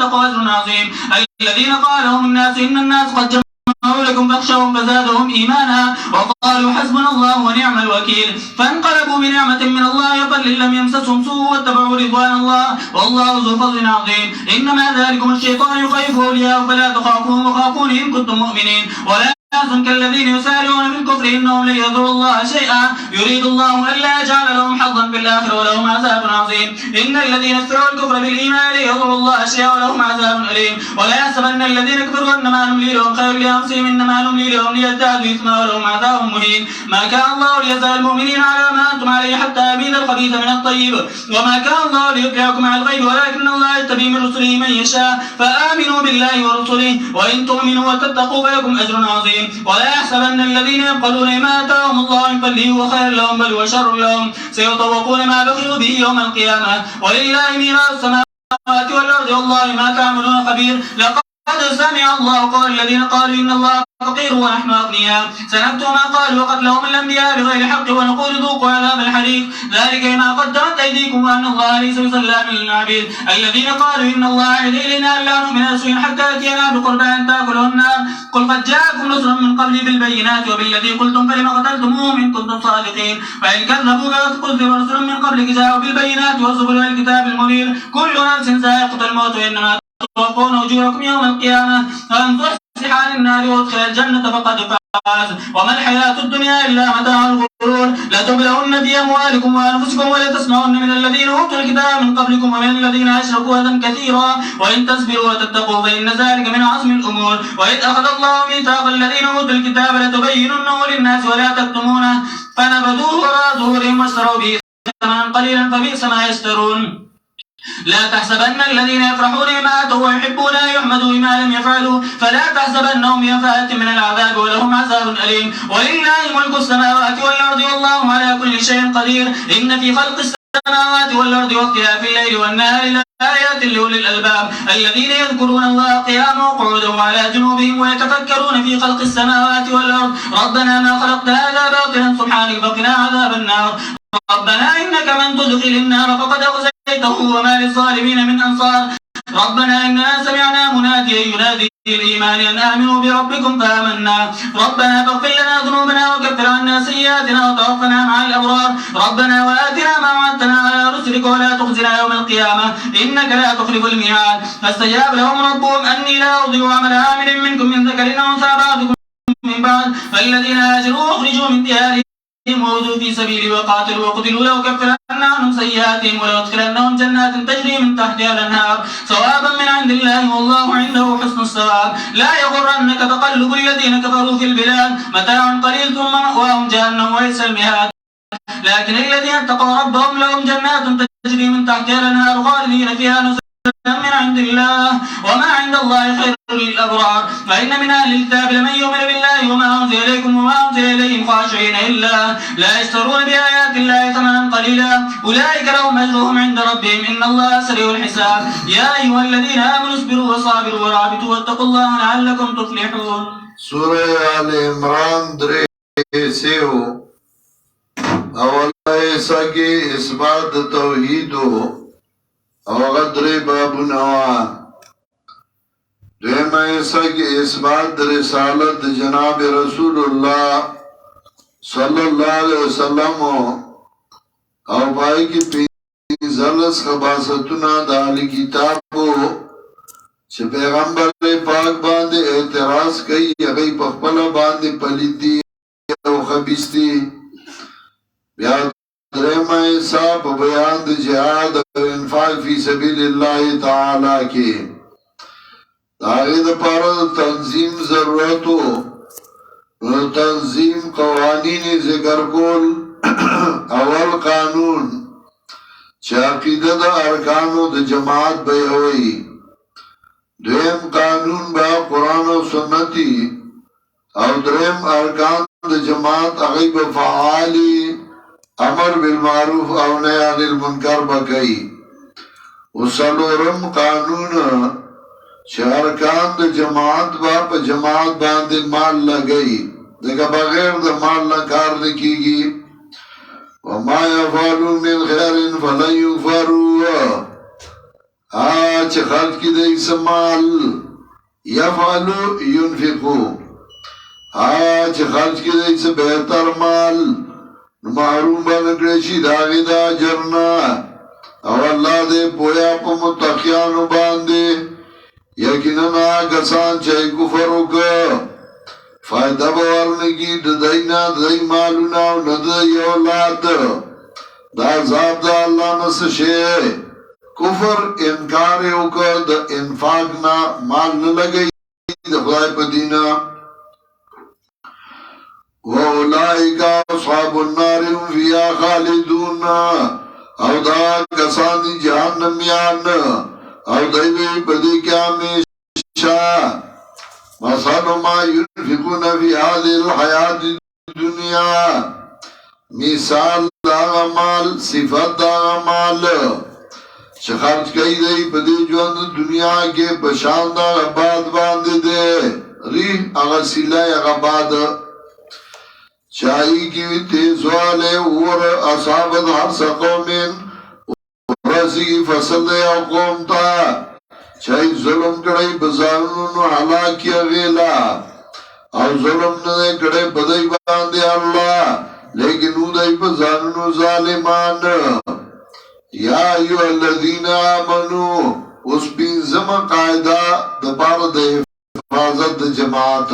واتقوا أجر عظيم. الذين قال لهم الناس إن الناس قد جمعوا لكم فاخشوهم فزادهم إيمانا وقالوا حسبنا الله ونعم الوكيل. فانقلبوا بنعمة من الله وفضل لم يمسسهم سوء واتبعوا رضوان الله والله ذو فضل عظيم. إنما ذلكم الشيطان يخيف أولياءه فلا تخافوهم وخافوني إن كنتم مؤمنين. ولا يحزنك الذين يسارعون في الكفر إنهم لن يضروا الله شيئا يريد الله ألا يجعل لهم حظا في الآخرة ولهم عذاب عظيم. إن الذين اشتروا الكفر بالإيمان لن يضروا الله شيئا ولهم عذاب أليم. ولا يحسبن الذين كفروا أنما نملي لهم خير لأنفسهم إنما نملي لهم ليزدادوا إثما ولهم عذاب مهين. ما كان الله ليزال المؤمنين على ما أنتم عليه حتى يميز الخبيث من الطيب وما كان الله ليطلعكم على الغيب ولكن الله يجتبي من رسله من يشاء فآمنوا بالله ورسله وإن تؤمنوا وتتقوا فلكم أجر عظيم. ولا يحسبن الذين يبخلون ما آتاهم الله من فضله هو خير لهم بل هو شر لهم سيطوقون ما بخلوا به يوم القيامة ولله ميراث السماوات والأرض والله ما تعملون خبير. لقد سمع الله قول الذين قالوا إن الله فقير ونحن أغنياء سنكتب ما قالوا وقتلهم الأنبياء بغير حق ونقول ذوقوا عذاب الحريق ذلك ما قدمت أيديكم وأن الله ليس بظلام للعبيد. الذين قالوا إن الله عهد إلينا ألا نؤمن لشيء حتى يأتينا بقربان تأكله النار قل قد جاءكم رسل من قبلي بالبينات وبالذي قلتم فلم قتلتموهم إن كنتم صادقين. فإن كذبوك فقل رسل من قبلك جاءوا بالبينات والزبر والكتاب المبين كل نفس ذائقة الموت وإنما توفون أجوركم يوم القيامة فمن زحزح عن النار وادخل الجنة فقد فاز وما الحياة الدنيا إلا متاع الغرور. لتبلغن في أموالكم وأنفسكم ولتسمعن من الذين أوتوا الكتاب من قبلكم ومن الذين أشركوا أذى كثيرا وإن تصبروا وتتقوا فإن ذلك من عزم الأمور. وإذ أخذ الله ميثاق الذين أوتوا الكتاب لتبيننه للناس ولا تكتمونه فنبذوه وراء ظهورهم واشتروا به ثمنا قليلا فبئس ما يشترون. لا تحسبن الذين يفرحون بما أتوا ويحبون أن يحمدوا بما لم يفعلوا فلا تحسبنهم بمفازة من العذاب ولهم عذاب أليم. ولله ملك السماوات والأرض والله على كل شيء قدير. إن في خلق السماوات والأرض واختلاف الليل والنهار لآيات لأولي الألباب الذين يذكرون الله قياما وقعودا وعلى جنوبهم ويتفكرون في خلق السماوات والأرض ربنا ما خلقت هذا باطلا سبحانك فقنا عذاب النار. ربنا إنك من تدخل النار فقد أخزيته وما للظالمين من أنصار. ربنا إننا سمعنا مناديا ينادي الإيمان أن آمنوا بربكم فآمنا ربنا فاغفر لنا ذنوبنا وكفر عنا سيئاتنا وتوفنا مع الأبرار. ربنا وآتنا ما وعدتنا على رسلك ولا تخزنا يوم القيامة إنك لا تخلف الميعاد. فاستجاب لهم ربهم أني لا أضيع عمل عامل منكم من ذكر أو أنثى بعضكم من بعد فالذين هاجروا وأخرجوا من ديارهم وأوذوا في سبيلي وقاتلوا وقتلوا لأكفرن عنهم سيئاتهم ولأدخلنهم جنات تجري من تحتها الأنهار ثوابا من عند الله والله عنده حسن الثواب. لا يغرنك تقلب الذين كفروا في البلاد متاع قليل ثم مأواهم جهنم وبئس المهاد. لكن الذين اتقوا ربهم لهم جنات تجري من تحتها الأنهار خالدين فيها نزلا من عند الله وما عند الله خير للأبرار. فإن من أهل الكتاب لمن يؤمن بالله وما أنزل إليكم وما أنزل إليهم خاشعين إلا لا يشترون بآيات الله ثمنا قليلا أولئك لهم أجرهم عند ربهم إن الله سريع الحساب. يا أيها الذين آمنوا اصبروا وصابروا ورابطوا واتقوا الله لعلكم تفلحون. سورة آل عمران درسيو اولا ایسا کی اثبات توحیدو او غدر باب نوا دویم ایسا کی اثبات رسالت جناب رسول اللہ صلی اللہ علیہ وسلم او بائی کی پینزلس خباستنا دالی کتابو چه پیغمبر پاک باندے اعتراض کئی اگئی پخپلا باندے پلیتی او خبیستی بیاد درم ایسا بیان دی جہاد و انفاق فی سبیل اللہ تعالی کی داغید پارا تنظیم ضرورتو تنظیم قوانین ذکر کول اول قانون چه عقیده دا ارکانو دا جماعت بیوئی دویم قانون با قرآن و سنتی او درم ارکان دا جماعت اغیب فعالی امر بالمعروف او نهی عن المنکر بکئی وسلورم قانون چه ارکان دا جماعت با پا جماعت باندے مال لگئی دیکھا بغیر دا مال نکار لکی گی وما یفعلوا من خیر فلن یغفروا آج خرج کی دی سمال یفعلو ینفقو آج خرج کی دی سے بہتر مال محروم بنکڑشی داغی دا جرنا او اللہ دے پویا پا متقیانو باندے یقیناً آگسان چاہی کفرو کا فائدہ بورنگی ددائینا ددائی مالونا و ندائی اولاد دا عذاب دا اللہ نسشے کفر انکار اوکر دا انفاق نا مال نلگئی دا خدای پا دینا وَأُولَئِكَ أَصْحَابُ النَّارِ هُمْ فِيهَا خَالِدُونَ او دا کسانی جہنمیان او دیوی بدی کیا میشا مثل ما ينفقون في هذه الحياة الدنيا مثال دا غمال صفت دا غمال چه خرچ کئی دی بدی جوند دنیا کے پشان دا غباد باندے دے ریح اغسیلہ غباد چاہی کی تیزوالے اور اصابت حرس قومین ورسی فصل دے قوم تا چاہی ظلم کڑی بزارنون حلاکی غیلا او ظلم ندے کڑی بدائی باندے اللہ لیکن او دائی بزارنون ظالمان یا ایو الذین آمنو اس پینزم قائدہ دبار دے حفاظت جماعت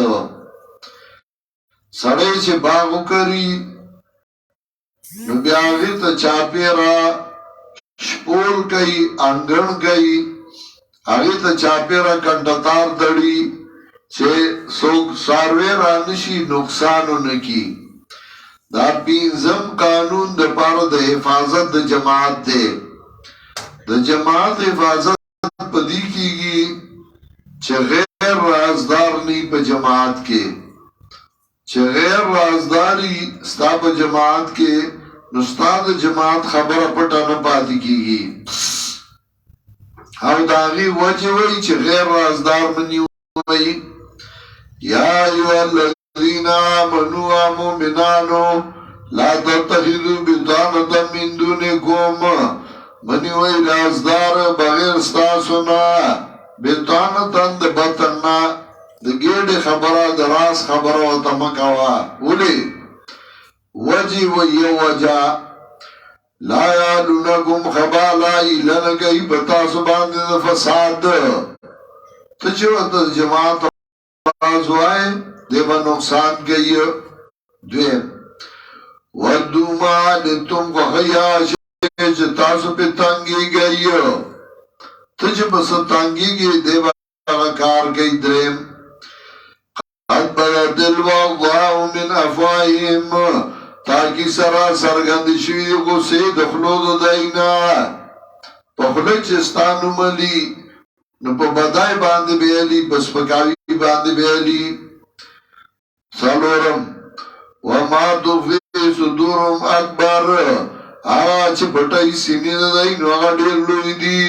سڑے چھ باغو کری نو بیاغی تا چاپی را شپول کئی انگن کئی آگی تا چاپی را کنڈتار دڑی چھ سوک ساروے رانشی نقصانو نکی دا پینزم قانون دا پارا دا حفاظت دا جماعت دے دا جماعت حفاظت پدی کی گی چھ غیر رازدار نہیں پا جماعت کے چه غیر رازداری ستا پا جماعت کے نستاد جماعت خبر پتا نپاتی کی گی او داغی وجه وی چه غیر رازدار منی وی یا ایو الذین آمنوا مومنانو لا تتخذو بطانتا من دونکم منی وی رازدار بغیر ستاسونا بطانتا دا بطننا دا گیڑ خبرہ دا راس خبرہ و تمکاوا اولی وجی و یہ وجہ لا یادونکم خبالا ایلنگئی بتاسو باندے دا فساد تچو تا جماعت آزوائے دے با نقصان گئی دویم ودو ما نتم کو خیاش تاسو پہ تنگی گئی تچو بس تنگی گئی دے با کار گئی دریم قد بدت الوضاء من افواههم تاکی سرا سرگند شوی غصه دخلود دائنا پخلق چستانو ملی نو پا بدائی باندے بیالی بس پکاوی باندے بیالی سالورم وما تخفی صدورم اکبر آغا چه پتائی سینی دائی نو آغا دیر لوی دی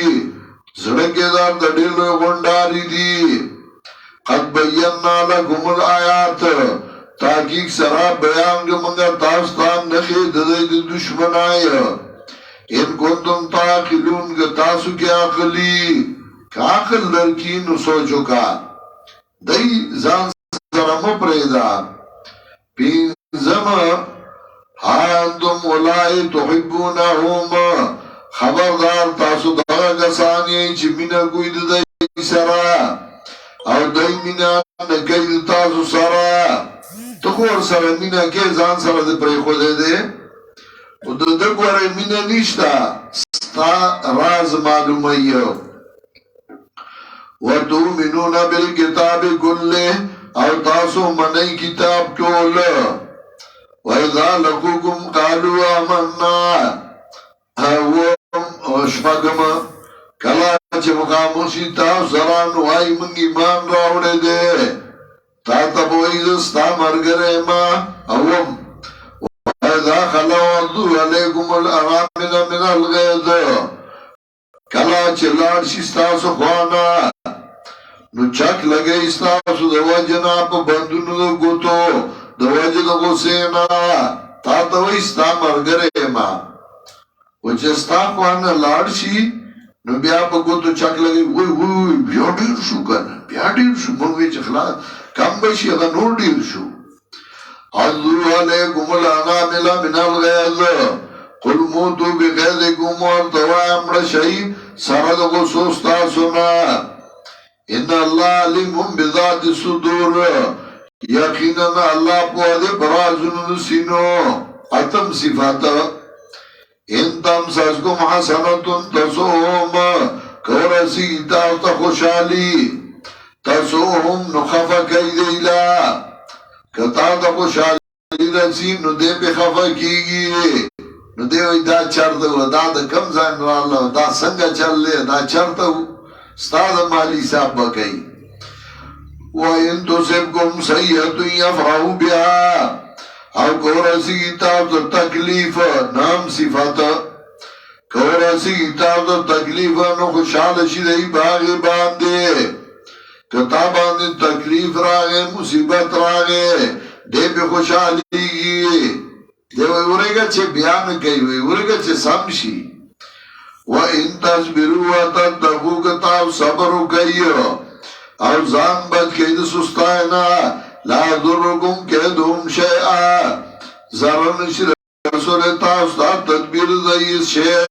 زڑکے دار دا دیر لوی غنڈاری دی قد بینا لکم الآیات تاکیق سراب بیان کے منگا تاستان نخی ددائی دشمن آئی ان کنتم تاقلون کے تاسو کی آقلی کہ آقل لرکی نو سوچو کا دائی زان سرم پریدا پینزم ہاندم اولائی تحبونہم خبردار تاسو داغا کسانی چی مینا کوئی ددائی سرا او دای مینا نکای تاسو سرا تو خور سرا مینا که زان سرا ده پری خوده ده او ده دگواره مینا نیشتا ستا راز معلومی و تومنون بالکتاب کله او تاسو منی کتاب کول و اذا لقوکم قالوا آمنا او شپگم کلا چه مقاموشی تاو سران وائی منگ ایمان راوڑے دے تا تبوئی دستا مرگرے ما اوم وَإِذَا خَلَوَرْدُوا عَلَيْكُمُ الْأَرَامِنَ مِنَ الْغَيْدِ کلا چه لار شستاسو خوانا نو چک لگے استاسو دو وجنا پا بندونو دو گوتو دو وجد غسینا تا تبوئی ستا مرگرے ما وچستا خوانا لار شی نو بیا په ګوتو چک لګي وای بیا ډیر شو کنه بیا ډیر شو مونږ چې خلاص کم به شي هغه نور ډیر شو عذو علیکم الانامل من الغیظ قل موتو بغیظکم ورتوا مړه شئ سره د غوسو ستاسو نه ان الله علیم بذات الصدور یقینا الله په دې برازونو سینو اتم صفات ان تم سازکم حسنتون تسوهم کورسی تاوتا خوشحالی تسوهم نخفا کئی دیلا کتا تا خوشحالی رسی نو دے پی خفا کیگی نو دے وی دا چرده و دا کم زین رالا دا سنگا چل لے دا چرده و ستا دا مالی صاحب بکئی وَإِن تُصِبْكُمْ سَيِّئَةٌ يَفْرَحُوا بِهَا او کورسی کتاب در تکلیف نام صفت کورسی کتاب در تکلیف نو خوشحال شدهی باغی بانده کتاب بانده تکلیف راگه مصیبت راگه دے پی خوشحالی گی دے وی ورگا چه بیان کئی وی ورگا چه سمشی وَإِن تَصْبِرُوا وَتَتَّقُوا کتاب صبرو کئی او زان بچ کئی دا سستائنا لا ضرکم کیدهم شیئا ضرر نشی رسول تاستا تدبیر دائیس شیئ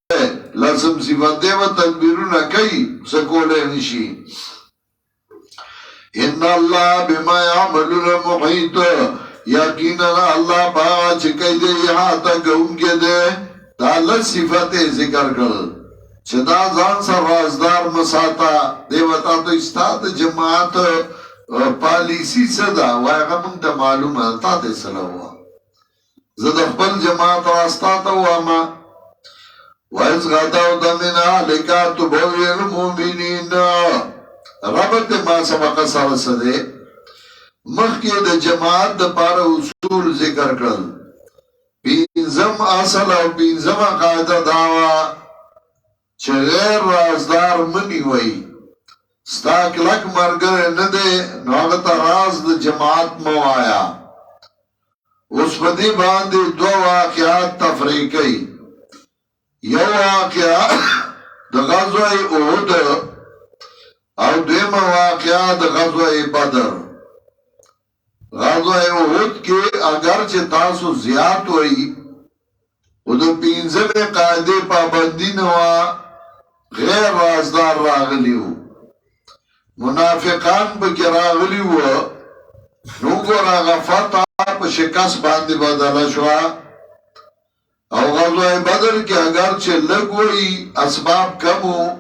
لسم صفت دے و تدبیرون کئی سکولے نشی ان اللہ بما یعملون محیط یقینا اللہ باغا چکئی دے یہاں تک ان کے دے دا لس صفت ذکر کر چدا زان سا رازدار مساتا دے وطا تو استاد جماعت پالیسی صدا وایغا منگ تا معلوم ہے تا تے سلوا زد خپل جماعت راستا تا واما ویز غداو دمنا لکا تبوی المومنین ربط ما سبق سر سدے مخی دا جماعت دا پار اصول ذکر کرل پینزم اصل او پینزم قاعدہ دعوی چه غیر رازدار منی وی ستا کلک مرگر نده نوغتا راز دا جماعت مو آیا اس پدی باندی دو واقعات تفریقی یو واقعا دا غزوی احد او دویم واقعا دا غزوی بدر غزوی احد کے اگرچه تاسو زیاد ہوئی او دا پینزم قاعده پابندی نوا غیر رازدار راغلیو منافقان بکی راغلی و نو گورا غفتا پا شکست باندی بدلا شوا او غزوه بدر کی اگرچه لگوئی اسباب کمو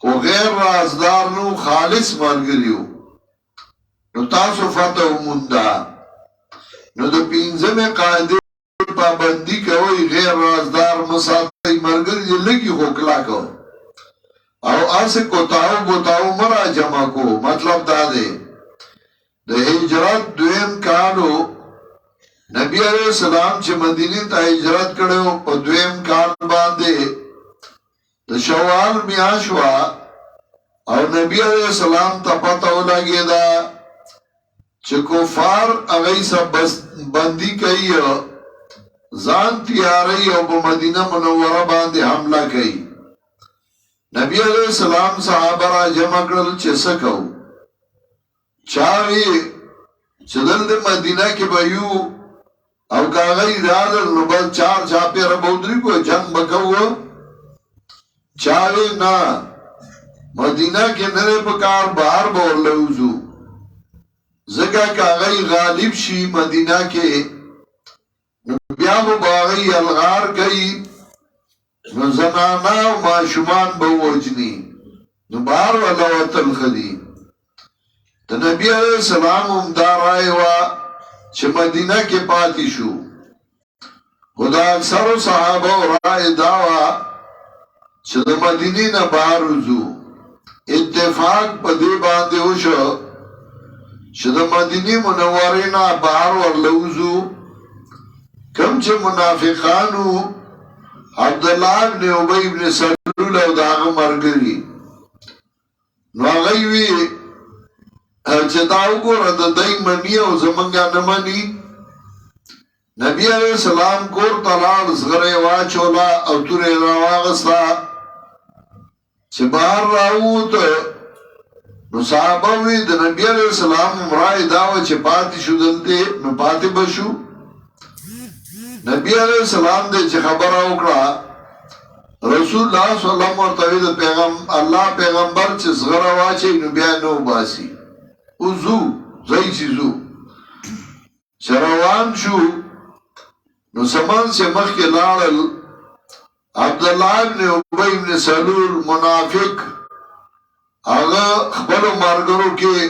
خو غیر رازدار نو خالص مرگلیو نو تاسو فتح منده نو دا پینزم قاعده پابندی کوئی غیر رازدار مساطی مرگلی لگی خوکلا کو او اسے کوتاو مرا جمع کو مطلب دا دے دا ہجرت دویم کالو نبی علیہ السلام چه مدینی تا ہجرت کڑو پا دویم کال باندے دا شوال میاشوا او نبی علیہ السلام تا پتاو لگی دا چه کفار اغیسا بندی کئی زان تیاری او پا مدینہ منورہ باندے حملہ کئی نبی علیہ السلام صحابہ را جمع کرل چه سکو چاوی چدل ده مدینہ کی بیو او کاغی رادر نبال چار چاپی را بودری کو جنگ بکو چاوی نا مدینہ کی نرے پکار بار بور لوزو زکا کاغی غالب شی مدینہ کے بیابو باغی الغار کئی نو زنانا و معشومان بوجنی نو بار والا وطن خدی تا نبی علیہ السلام امدار آئے وا چه مدینہ کے پاتی شو خدا اکثر و صحابہ و رائے داوا چه دا مدینی نا بارزو اتفاق پا دی باندے ہوشو چه دا مدینی منورینا بار ورلوزو کم چه منافقانو عبداللہ ابن عبی ابن سلول او داغ مرگری نو آغایوی چه داو گو رد دائی منی او زمانگا نمانی نبی علیہ السلام کور تلال زغر واچولا او تور راواغستا چې بهر راووت نو صحابه وی د نبی علیہ السلام مرای دا و چې پاتې شو دلته نو پاتې بشو. نبی علیہ السلام دې چې خبره وکړه رسول الله صلی الله علیه وسلم الله پیغمبر چې زغره واچي نو بیا نو باسي وزو زئی چې زو روان شو نو سامان سے مخی لارل عبداللہ ابن عبی ابن سلول منافق آغا خبرو مارگرو کے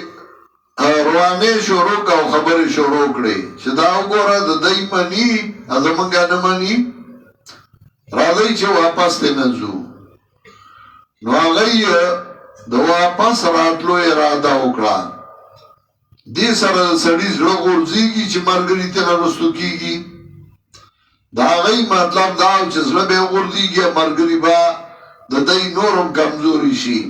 روانه شروع کا خبر شروع کړي چې دا وګوره د دای منی ازمنګا نه منی راځي چې واپس ته نزو نو هغه د واپس راتلو اراده وکړه. دې سره سړي زړه ورځيږي چې مرګري ته راستو کیږي. دا غي مطلب دا چې زړه به ورځيږي مرګري با د دای نورم کمزوري شي.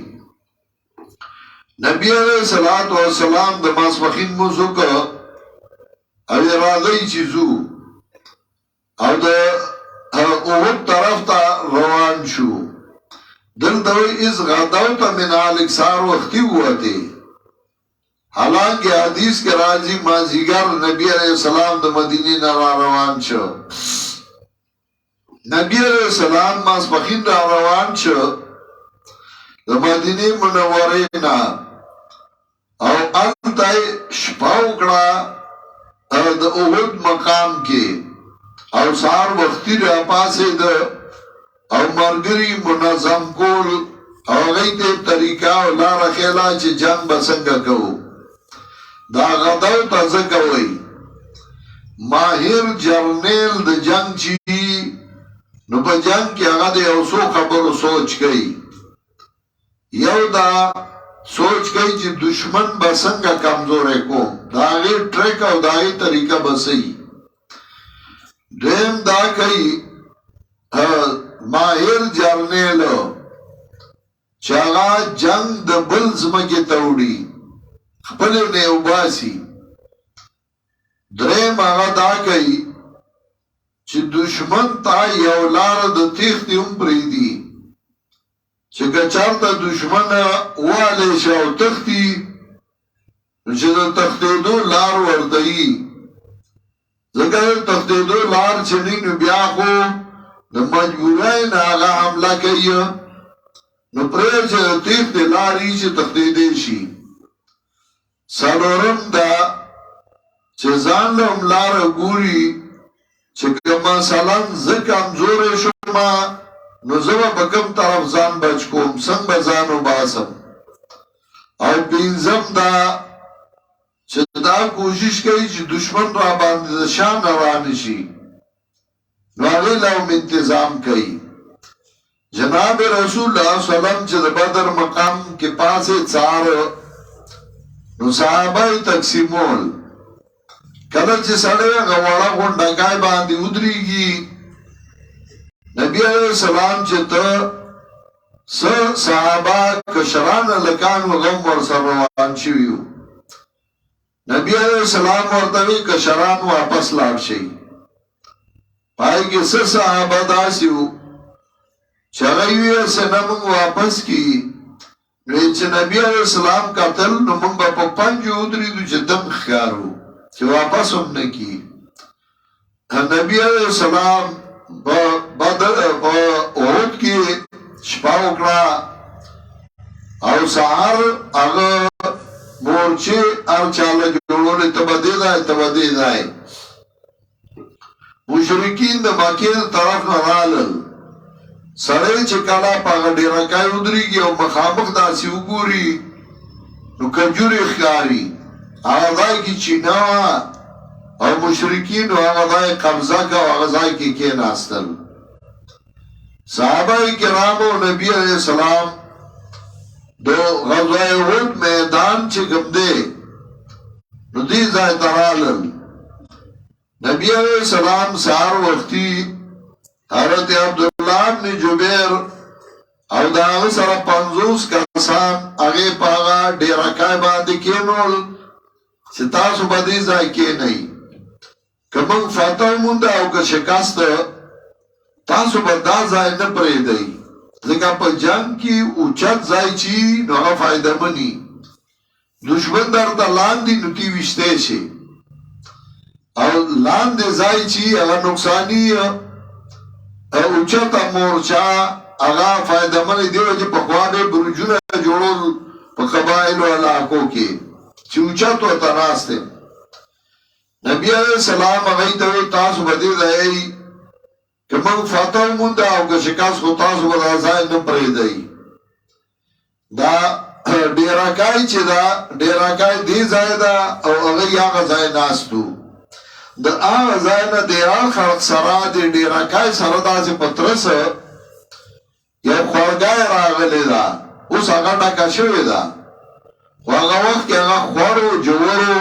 نبی علیہ الصلوۃ والسلام د ماسپخین موضوع کو او راځي چې زو او د اوه طرف ته روان شو. دلته از غداوت من الکسار وختي وته حالانکه حدیث کې راځي مازیګر نبی علیہ السلام د مدینې نه روان شو. نبی علیہ السلام ماسپخین را روان شو د مدینې منورې نه او انتای شپاو کڑا دا احد مقام کے او سار وقتی را پاسے دا او مرگری منظم کول او غیتے طریقہ و لارا خیلا چه جنگ بسنگا کو دا غداو تازکوئی ماہر جرنیل دا جنگ چی نو پا جنگ کی اگا دے او سو خبر سوچ گئی یو دا سوچ گئی چې دشمن به څنګه کمزورې کو دا غي ټریک او دا غي طریقه بسې دیم دا کوي ماهر جرنیل چاغا جنگ د بل زمکه توړي خپل نه وباسي. دریم هغه دا کوي چې دشمن تا یو لار د تیښتې هم پرېږدي چې کچارته دشمن والی شاو تختی چې د تختیدو لار وردئی ځکه تختیدو لار چنی نو بیا خو د مجبورای نه هغه حمله کوي نو پرې چې تختی لارې چې تختیدې شي. څلورم دا چې ځان له لار ګوري چې مثلا زه کمزورې شوم نو زبا بکم طرف ځان بچ کوم څنګه ځانو باسم. او پینځم دا چې دا کوشش کوي چې دشمن را باندې شان روان شي نو هغه له انتظام کوي. جناب رسول الله صلی الله علیه وسلم چې د بدر مقام کې پاسه څار نو صحابه تقسیمول کله چې سړی غواړه غونډه باندې ودرېږي نبی علیہ السلام چې ته صحابه کشران لکان و غم ورسر روان شویو نبی علیہ السلام ورطوی کشران واپس لار شئی پای کې صحابه داسیو چغیوی سنمونگ واپس کی چې نبی علیہ السلام قتل نو مونږ په پنجو ودرېدو چې دم خیارو چې واپس هم نکی. نبی علیہ السلام بدر احد کی شپاو کړه او سهار هغه مورچه ارچاله جوړول ته بده دی مشرکین د مکه طرف نه رالل سړی چې کله په ډیره کای ودرېږي او مخامخ داسې وګوري نو کجوري ښکاري هغه ځای کې چینا او مشرکین هغه ځای قبضه کا هغه ځای کې کېناستل. صحابه کرامو نبی علیہ السلام دو غزوه احد میدان چې کوم دی نو دې ځای ته رالل. نبی علیہ السلام سهار وختي حضرت عبدالله بن جبیر او دا هغه سره 50 کسان هغه په هغه ډیره کای باندې کېنول چې تاسو به دې ځای کې نه کمون فتح مونده او که شکست تاسو به دا ځای نه پرېږدئ ځکه په جنگ کې اوچت ځای چی نو هغه فائدہ مني دشمن درته لاندې نو تی وشته شي او لاندې ځای چی هغه نقصانی اوچت مورچا هغه فائدہ مني دی چې په خواله برجونه جوړول په قبایل او علاقو کې چې اوچت او تناسته نبی علیہ السلام هغه ته تاسو بده دی کمن فتح مونده او که شکاس خو تاسو بدا ځای نه پرېږدئ دا ډیراکای چې دا ډیراکای دی ځای دا او هغه هغه ځای ناستو د هغه ځای نه د هغه خلق سره د ډیراکای سره داسې پترس یو خواږی راغلی ده اوس هغه ډکه شوې ده خو هغه وخت کې هغه خوړو جوړو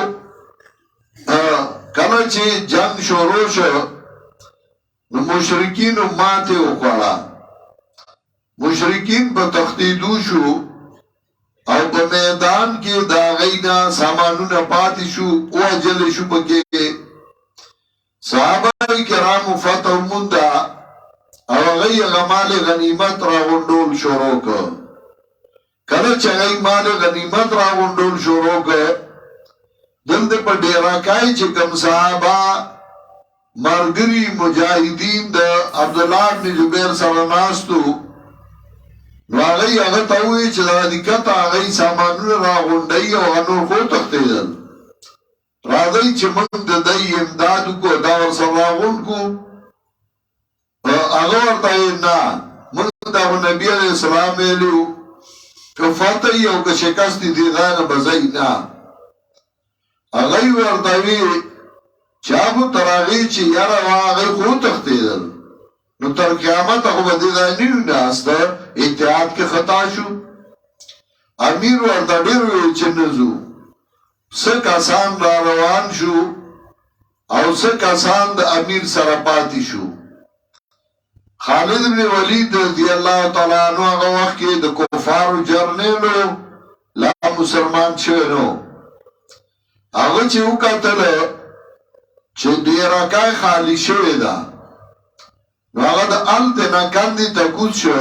کله چې جنگ شروع شو نو مشرکین ماته وکړه مشرکین په تختیدو شو او په میدان کې دا غینا سامانونه پاتې شو او اجل شو پکې صحابه کرام فتح موندا او غي غمال غنیمت را غونډول شروع کړ کله چې غي مال غنیمت را غونډول شروع کړ دلته په ډیرا کای چې کوم صحابه مرګري مجاهدین د عبد الله بن جبیر سره ناستو نو هغه ته وی چې دا دقت هغه سامانونه راغونډي او انور خو تختیدل راځي چې موږ د دې امداد کو دا ورسره راغون کو هغه ورته نه موږ د نبی عليه السلام ویلو که فتح یو که شکست دي دا نه بځای نه هغه ورته وی چاغو تراغی چې یاره واغی خو تختیدل نو تر قیامت هغه باندې دا نیو ناست اتحاد کې خطا شو امیر ورته ډیر ویل چې نزو څه کسان را روان شو او څه کسان د امیر سره پاتې شو خالد بن ولید رضی الله تعالی عنہ هغه وخت کې د کفارو جرنیلو لا مسلمان شنو هغه چې وکړل چې ډیراکای خالی شوی ده نو هغه د التنا کاندي تکوت شو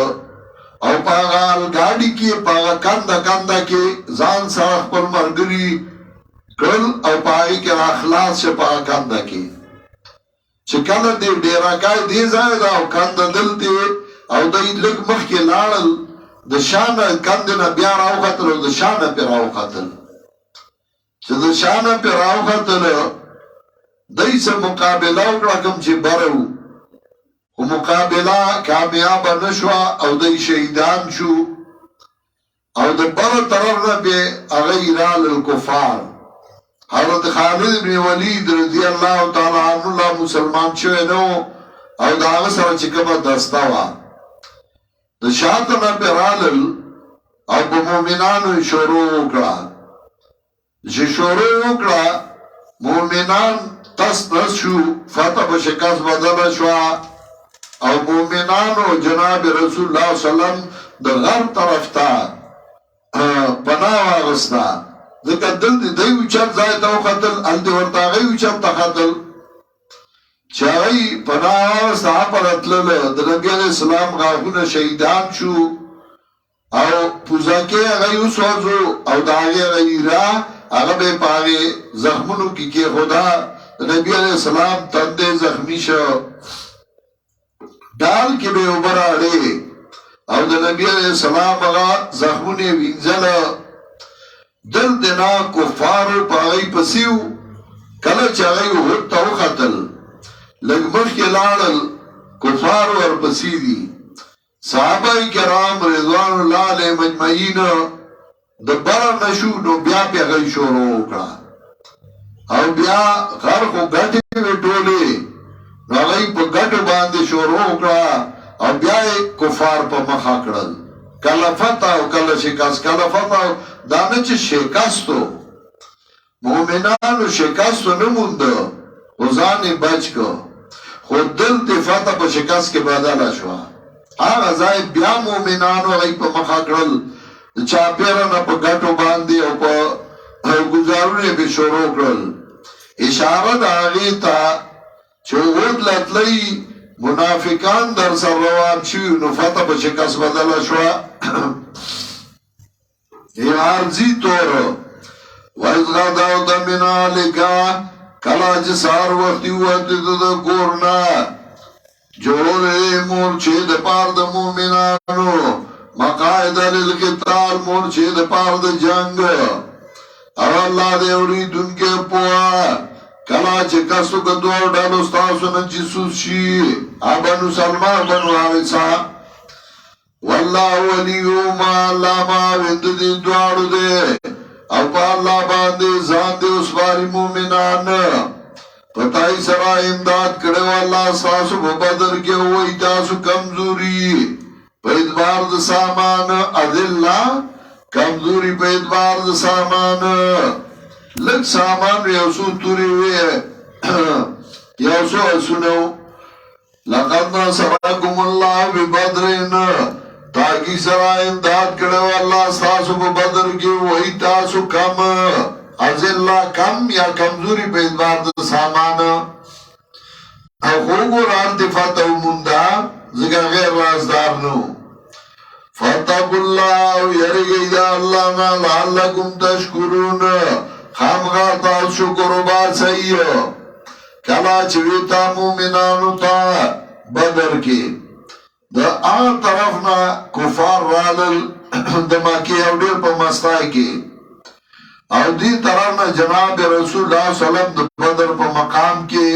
او په هغه ګاډي کې په کنده کې ځان سره خپل مرګري کړل او پای کې اخلاص شه په کنده کې چې کله دې ډیراکای دی ځای دا او کنده دلته او دې لږ مخ کې لاړل د شان کنده نه بیا راوخته د شان په راوخته چې د شان په راوخته دایسه مقابله وکړه کوم چې برو او مقابله کامیاب نشو او دای شهیدان شو او د بر طرف نه به غیرال الکفار حضرت خالد بن ولید رضی الله تعالی عنہ مسلمان شوی نو او دا هغه سره چې کومه دستا وا د شاته نه برالل او په مؤمنانو شروع وکړه چې شروع وکړه مؤمنان تس شو فتح بشکاس بدل شو او مومنانو جناب رسول الله صلی الله علیه وسلم د غر طرف ته پناه واغستا ځکه دلته دی وچت ځای ته وختل ال دې ورته غي وچت ته خدل چای پناه واغستا پرتل د نبی علیہ السلام غاغونه شهیدان شو او پوزاکه غي وسوځو او داغه غیرا هغه به پاره زخمونو کې خدا نبی علیہ السلام تندے زخمی شو ڈال کی بے اوبر آڑے او دا نبی علیہ السلام اگا زخمونی وینزل دل دینا کفارو پا آگئی پسیو کلچ آگئی ہوت تاو خطل لگمش کے لارل کفارو ور پسی دی صحابہ کرام رضوان اللہ علیہ مجمعین دبارا نشو نو بیا پی آگئی شورو اکڑا او بیا غر خو گٹی وی ټوله نو هغه په گٹو باندې شروع وکړه او بیا کفار په مخه کړل کله فتح او کله شکست کله فتح دا نه چې شکستو مؤمنانو شکستو نه موند او ځان بچ کو خو دلته فتح په شکست کې بدله شو هغه ځای بیا مؤمنانو هغه په مخه کړل چا پیرانه په گٹو باندې او په گزارونه به شروع کړل اشاره د هغه ته چې ود لتلی منافقان در سر روان شوی نو فتح په شکست بدله شوه عرضی طور وَإِذْ غَدَوْتَ مِنْ أَهْلِكَ کله چې سهار وختي ووتې د کور نه جوړولې مورچې د پاره د مؤمنانو مقاعد للقتال مورچې د پاره د جنګ او الله دې اورېدونکی پوهه کله چې کسو که دوه ډلو ستاسو نه چې سوس شي بنو سلمه بنو حارثه والله وليهما الله معاون د دې دواړو دی او په الله باندې ځان دې وسپاري مؤمنان پتاي سره امداد کړو الله تاسو په بدر کې وای تاسو کمزوري په اعتبار د سامان اذلا کمزوري په اعتبار د سامان لږ سامان یو څو توري وي یو څو سنو لقد نصركم الله ببدر تاکی سره امداد کړو الله تاسو په بدر کې وای تاسو کم ازلا کم یا کمزوری په اعتبار د سامان او وګوران د فتو موندا زګر غیر رازدار نو فتقوا الله یریږي دا الله نه لعلکم تشکرون خامغا تاسو شکر وباسئ کلا چې تا مومنانو ته بدر کې د هغه طرف نه کفار رالل د مکه او ډېر په مستای کې او دې طرف نه جناب رسول الله صلی الله علیه وسلم د بدر په مقام کې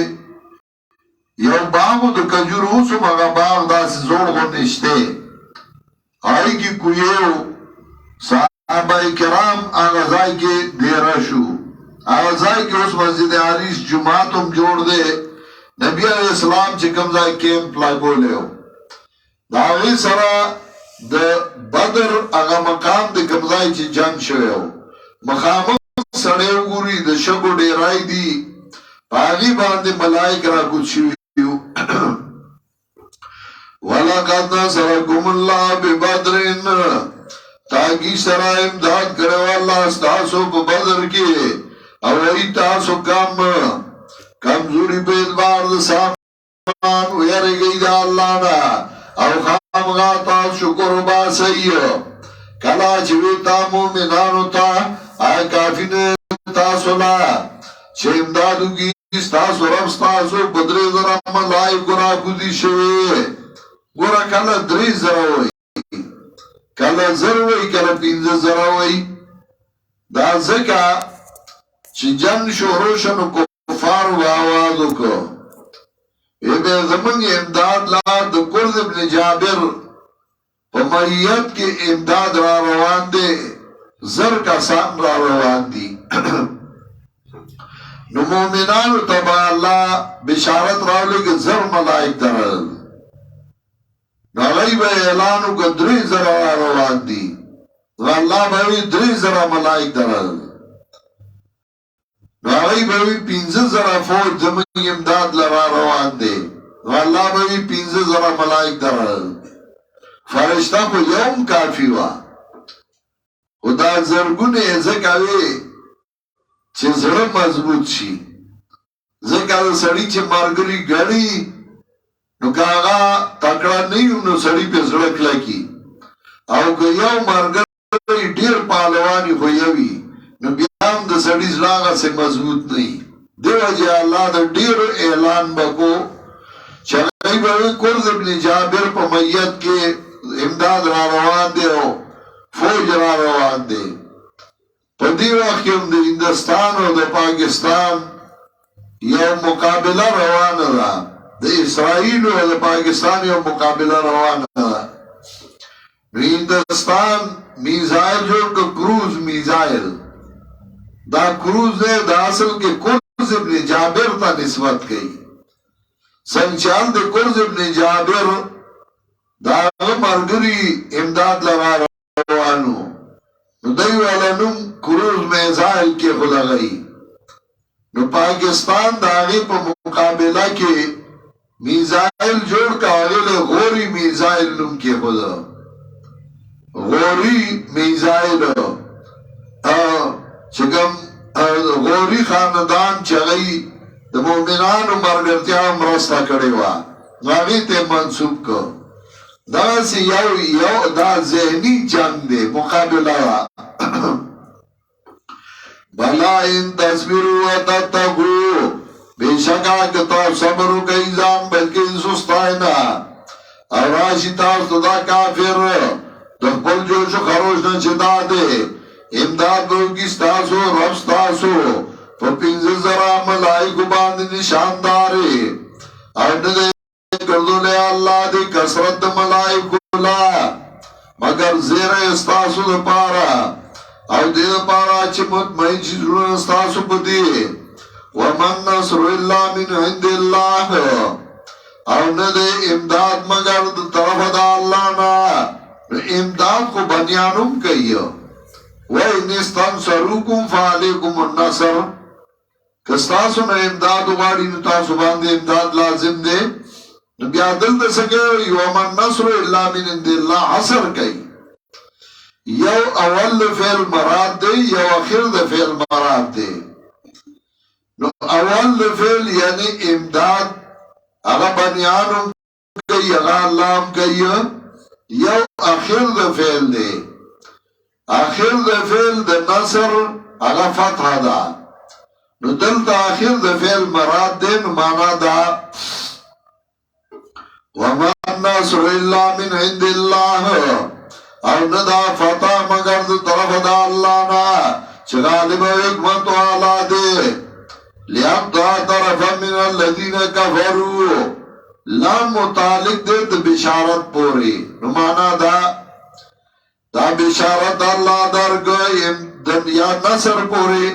یو باغ د کجورو اوس هغه باغ داسې زوړ غونډشته هغه کې کویو صحابه کرام هغه ځای کې ډیر شو هغه ځای کې اوس مسجد عریش جمعه هم جوړ دی نبی علیہ السلام چې کوم ځای کیمپ لاګولیو دا وی سره د بدر هغه مقام د کوم ځای چې جنگ شوی مخامخ سړی وګوري د شګو ډیرای دي پاغي باندې ملائک را کوشي ولقد نصركم الله ببدر تاکي سره امداد کړو الله تاسو په بدر کې او ای تاسو کمزوري په اعتبار د سامان ويرګي د الله نه او خامغا تاسو شکر وباسئ کلا چې تا مومنانو ته آیا کافی نه تاسو لا چې امدادو کی تاسو رب تاسو بدرې زرا ملائکه را کوزي شوی ګور کله 3 زره وای کله زره وای کله 15 زره وای دا ځکه چې جنگ شروع شنو کفار واواز وکړو به زمون امداد لا د قرز ابن جابر په مریت کې امداد را روان دي زر کا سام را روان دي نو مومنانو تبا الله بشارت راولي کې زر ملائک درل نغی به اعلانو که 3 زره روان دي والله به 3 زره ملائک درل نغی به 15 زره فوج زمون امداد لرا روان دي والله به 15 زره ملائک درل فرشتہ خو یوم کافی وا خدا زرګونه زکاوي چې زړه مضبوط شي زکه سړی چې مارګري غړي نو کاغه تکړه نه یو نو سړی په زړه کلکی او که یو مارګري ډیر پهلوانی خو یوي نو بیا هم د سړی زړه سه مضبوط نه دیو چې الله د ډیر اعلان وکړو چې ایبه قرز ابن جابر په میت کې امداد را روان دی او فوج را روان دی په دې وخت کې د هندستان او د پاکستان یو مقابله روانه ده د اسرائیل او د پاکستان یو مقابله روانه ده هندستان میزایل جوړ کړ کروز میزایل دا کروز ده د اصل کې قرز ابن جابر ته نسبت کوي سنچال د قرز ابن جابر دا مرګري امداد لرا روانو نو دوی ولنوم کروز میزایل کې خدای نو پاکستان دا غي په مقابله کې میزایل جوړ کاوه غوري میزایل نوم کې خدا غوري میزایل چګم غوري خاندان چغی د مؤمنانو مرګرتیا مرسته کړې و هغې ته منسوب کو دغسې یو دا ذهني جنگ دی مقابله وه بلا ان تصبروا وتتقوا بشکا که تاسو صبر وکئ ځان بلکې سستای نه او راشي تاسو دا کافر د خپل جوش و خروش نه چې دا دی امداد وکړي ستاسو رب ستاسو په 15,000 ملایکو باندې نشاندارې او نه دی ګرځولی الله د کثرت د ملایکو لا مګر زیری ستاسو دپاره او دې دپاره چې مطمئن شي زړونه ستاسو په دې ومن نصر الا من عند الله او نه دی امداد مگر د طرفه د الله نه امداد خو بنیانم کوي وَإِنِ اسْتَنْصَرُوكُمْ فَعَلَيْكُمُ النَّصْرُ که ستاسو نه امداد وغواړي نو تاسو باندې امداد لازم دی نو بیا دلته څه کوي وَمَن نَّصْرُ إِلَّا مِنْ عِنْدِ اللَّهِ حصر کوي یو اول د فعل مراد دی یو اخر د فعل مراد دی نو اول د فعل یعنی امداد هغه بنیانم کوي هغه الله هم کوي یو اخر د فعل دی آخر د فعل د نصر هغه فتح ده نو دلته آخر د فعل مراد دی نو معنا ده وَمَا النَّصْرُ إِلَّا مِنْ عِنْدِ اللَّهِ او نه دا فتح مگر د طرف د الله نه چې غالب او حکمت والا دی ليقطع طرفا من الذين كفروا لا متعلق دی د بشارت پوری نو معنا ده دا بشارت الله درگو یا نصر پوری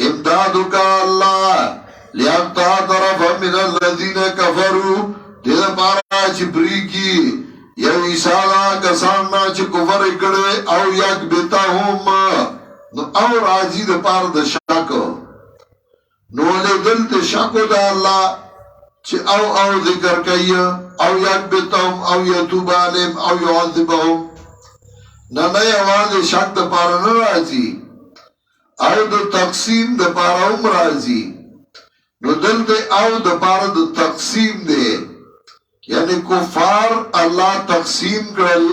امدادو کا اللہ لیابتا طرفا من الذین کفرو دید پارا چی بری کی یو ایسالا کساننا چی کفر اکڑے او یک بیتا هم او راجی دا پار دا شاکو نولی دل تی شاکو دا اللہ چی او ذکر کئی او یک بیتا هم او یتوب علیم او یعذب هم نه نه یوازې شک د پاره نه راځي او د تقسیم د پاره هم راځي نو دلته او د پاره د تقسیم دی یعنی کفار الله تقسیم کړل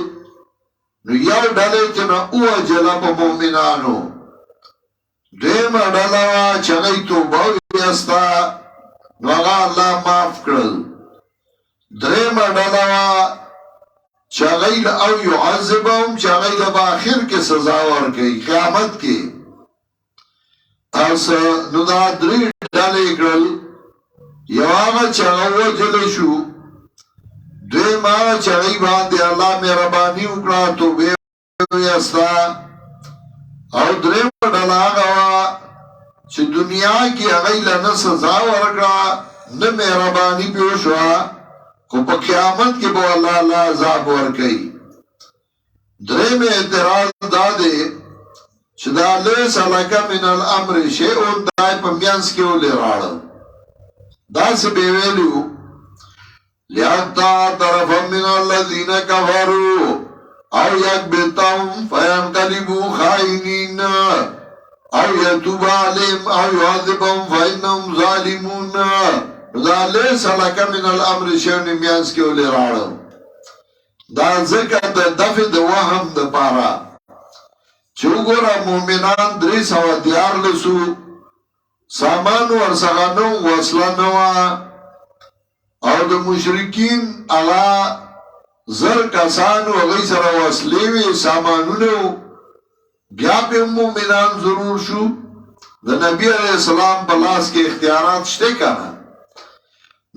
نو یو ډله چې نه او جلا په مؤمنانو دیمه ډله چې هغه توبه وستا نو هغه الله معاف کړل دریمه ډله چاگئی او یعذبهم چاگئی با آخر کے سزا ورکی قیامت کی اس نو دا دری ڈالی کرل یو آغا چاگو جلشو دویم آغا چاگئی باندی اللہ مہربانی اکڑا تو بیستا او دریم ڈال آغا چه دنیا کی آغای لنا سزا ورکڑا نه مہربانی پیوشوا کو پا قیامت کی بو اللہ اللہ عذاب ورکی درے میں اعتراض دادے چدا لیس لکا من الامر شیئون دائی پا میانس کیو لی راڑا دا سے بیویلیو لیاقتا طرفا من الذین کفرو او یک بیتاهم فینقلبو خائنین او یتوب علیم او یعذبهم فینهم ظالمون دا لیس لکا من الامر شیون میانس کیو لی راڑا دا ذکر دا دفع دا وهم دا پارا چو گورا مومنان 310 لسو سامان ورسغنو وصلنوا او دا مشرکین علا زر کسانو اغی سر وصلیوی سامانونو بیا پی مومنان ضرور شو دا نبی علیہ السلام پلاس کے اختیارات شتے کانا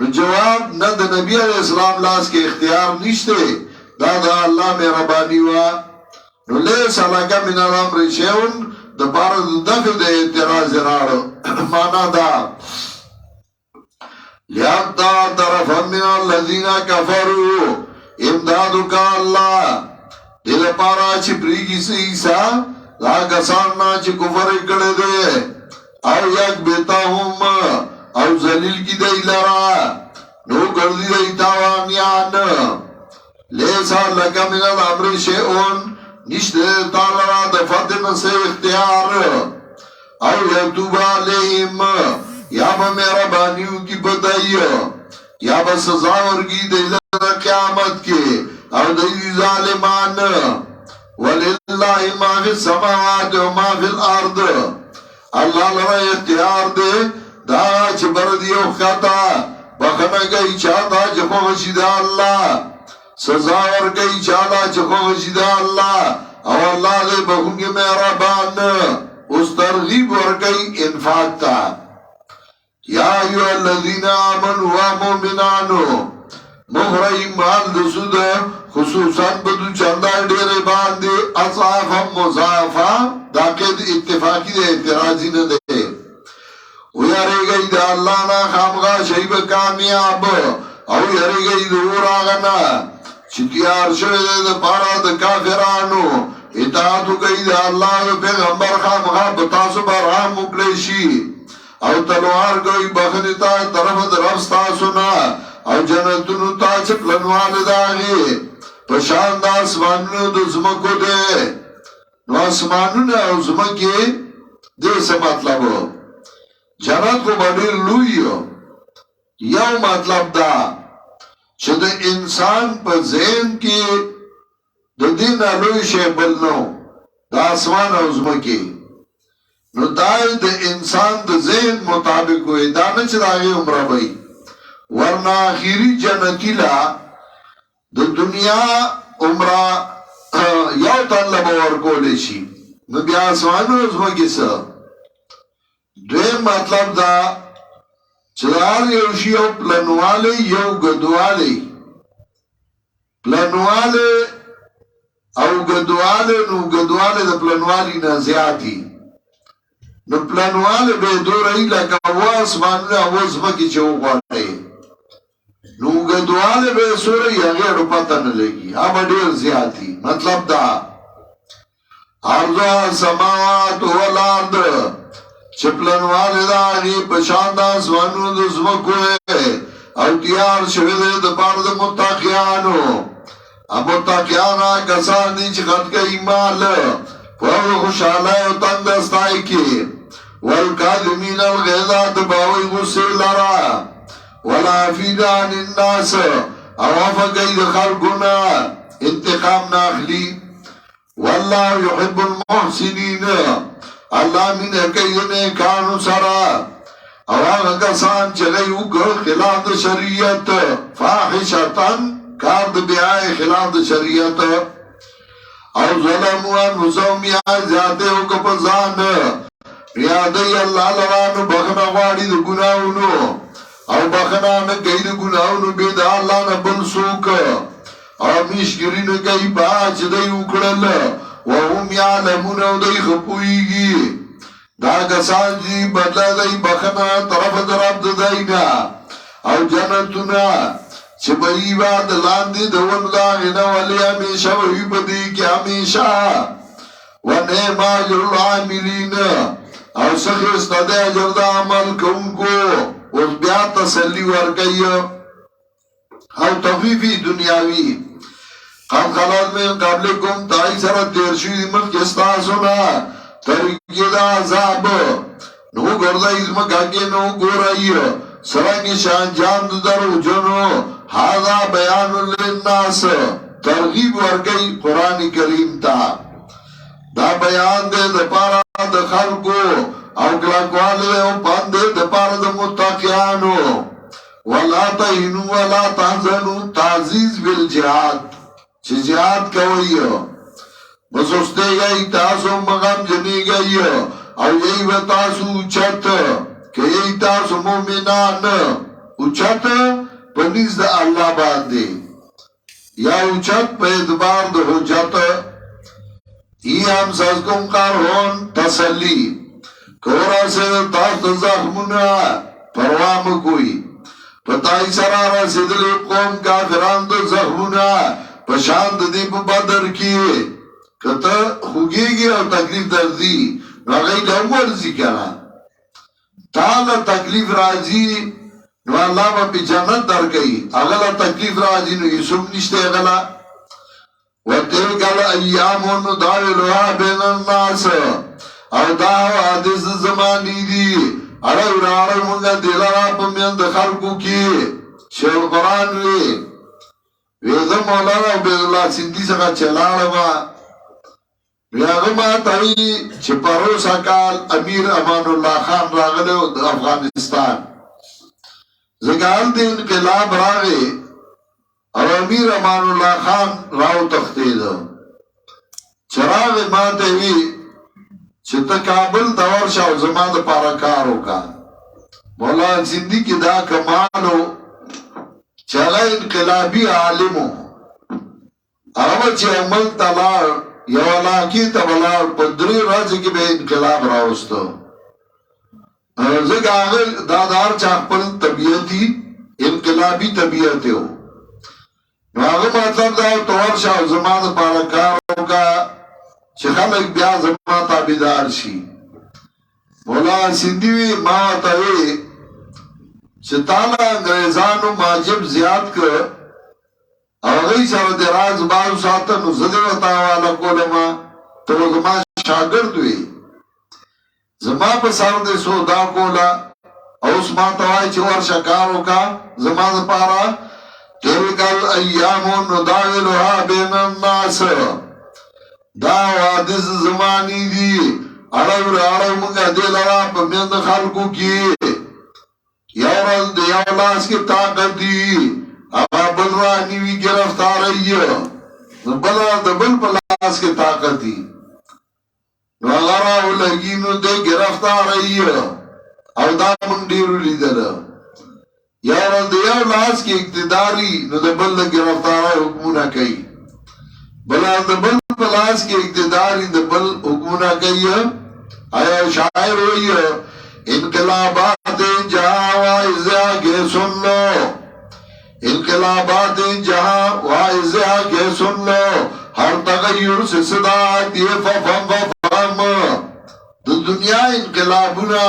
نو جواب نه د نبی علیہ السلام لاس کې اختیار نشته دا د الله مهرباني وا نو لیس لکا من الامر شیون د پاره د دفع د اعتراض راړو معنا دا لیابتا طرفا من الذین کفروا امدادو کا الله دل پارا چې پریږي عیسی دا کسان چې کفر کړي دي او یک بیتا هم او ذلیل کی دی لرا نو گردی دی تاوانیان لیسا لکا من الامر شیئون نشت تالرا دفتن سے اختیار او یتوب علیہم یا با میرا بانیو کی بدائی یا به سزا ورکړي دی لره قیامت کې او دی ظالمان ولله ما فی السماوات و ما فی الارض الله لره اختیار دی دا چې بر دی او خطا بخنه کوي چاته چې خوښ شي د الله سزا ورکړي چاته چې خوښ شي د الله او الله دې بخونکی مهربان اوس ترغیب ورکړي انفاق ته یا ایها الذین آمنوا و مؤمنانو مخرئی مال د سود خصوصا بدو چندا ډېرې باندې اضعافا مضاعفا دا قید اتفاقی د اعتراضی نه ده ویریږي د الله نه خامغه شی به کامیاب او یریږي د ورغه نه چې تیار شوی د پاره د کافرانو اطاعت کوي د الله پیغمبر خامغه په تاسو باندې موکلی شي او تلوار کوي بخنه تا طرف د رب تاسو نه او جنتونو تا چې پلنواله داغي په شان د اسمانونو د زمکو ده نو اسمانونو او زمکه دې څه مطلب جنت کو باندې لوی یو مطلب دا چې د انسان په ذهن کې د دین لوی شی بل نو د اسمان او زمکه نو دای د انسان د ذهن مطابق وي دا نه چې داغه عمره وي ورنه اخیری جنتی لا د دنیا عمره یو طلب ورکول شي نو بیا اسمانو زمکه سره دوی مطلب دا چلار یو شی او پلنواله یو گدواله پلنواله او گدواله نو گدواله د پلنوالی نه زیاتی نو پلنواله به دورای لکه واسمانه اوس مکی چې وغواړي نو گدواله به سورې هغه پته نه لګي هغه ډیر زیاتی مطلب دا ارض سماوات والارض چپلنواله دا غي پشان دا زوانو د زمکو او تیار شوه د پاره د متقیانو ابو تقیانا کسان دي چې خد کوي مال په خوشاله او تندستای کې والکاظمین الغیظ تباوی غصه لرا ولا فیدان الناس او افقی د خلقنا انتقام ناخلی والله يحب المحسنین الله من کایونه کانو سرا او هغه کسان چې یو خلاف د شریعت فاحشتن کار د بیا خلاف د شریعت او ظلم او مزوم یا ذاته او کپزان ریاضی الله لوانو بخنه غواړي د ګناونو او بخنه نه کوي د ګناونو به د الله نه بل څوک او مشګری نه کوي باج دی وکړل وهم یعلمون او دی خپویږي دا کسان چې بدلا دی بخنه طرف دراب داینا او جنتونه چې بې باد لاندې د وندا نه ولي همیشه وي بدی کې همیشه ونه ما جل عاملین او څخه ستاد اجر د عمل کوونکو او بیا تسلی ورکړي او تخفیفی دنیاوی قام خلال میں قابلکم تائی سر تیر شوی مخ کستا سنا ترکی دا عذاب نو گردائی ازمکا کے نو گو رئی سرنگی شان جان در جنو حاضا بیان للناس ترغیب ورگئی قرآن کریم تا دا بیان دے دپارا دا خلقو او کلکوال دے او پان دے دپارا دا متقیانو ولا تهینو ولا تحزنو تعزیز بالجهاد چه جهاد کوئی بسستے گئی تاسو مغم جنی گئی او یہی و تاسو اچھت کہ یہی تاسو مومنان اچھت پنیز دا اللہ باندے یا اچھت پہ ادبار دا حجت ای ہم سازکم قارون تسلی کورا سے تاس دا زخمنا پروام کوئی پتائی سرارا سیدلی قوم کافران دا زخمنا پشاند دی پا بدر کی کتا خوگی گی او تکلیف در دی نو غی لعمر زی کنا تالا تکلیف رازی نو اللہ با پی جنت در گئی اغلا تکلیف رازی نو یسوم نشتے اغلا و تلکل ایامون داولوها بین الناس او داو حدیث زمانی دی اڑو راڑو منگا دیلارا پا میند خلقو کی شیخ القرآن ویده مولانا عبیداللہ سندھی سکا چلالما ویاغه ما تاوی چه پروسا کال امیر امان اللہ خان راغلو دا افغانستان زگال دی انقلاب راغے اور امیر امان اللہ خان راو تختیدو چراغ ما تاوی چه تا کابل دور شاو زمان دا پاراکارو کا مولانا سندھی کی دا کمالو چاگا انقلابی عالمو اغا چه عمل تلار یو علاقی تبلار پدری رازی کی بے انقلاب راوستو زگ آغل دادار چاکپل طبیعتی انقلابی طبیعتی ہو نو آغا مطلب داو طور شاو زمان پارکارو کا چه خلق بیا زمان تابیدار شی مولا سندیوی ماوتاوی چه تالا انگریزانو ماجب زیاد کر اوغی سر دراز بارو ساتا نو زده و تاوالا کولما تو زمان شاگردوی زمان پا سر ده سودا کولا اوس ما توائی چه ورشکارو کا زمان پارا تلکل ایامو نداولوها بین الناس دا وادس زمانی دی اڑو منگا دیلرا پا مند خلقو کی یورل دی یولاس کی طاقت دی اما بلوانی وی گرفتار ایو بلا دا بل پلاس کی طاقت دی وغراو لگینو دے گرفتار ایو او دا من دیرو لیدر یورل دی یولاس کی اقتداری نو دا بل گرفتار حکمونا کئی بلا دا بل پلاس کی اقتداری دا بل حکمونا کئی آیا شاعر ہوئی انقلابات جہاں وائزہ کے سن لو انقلابات جہاں وائزہ کے سن لو ہر تغیر سے صدا آتی ہے ففم ففم دو دنیا انقلابنا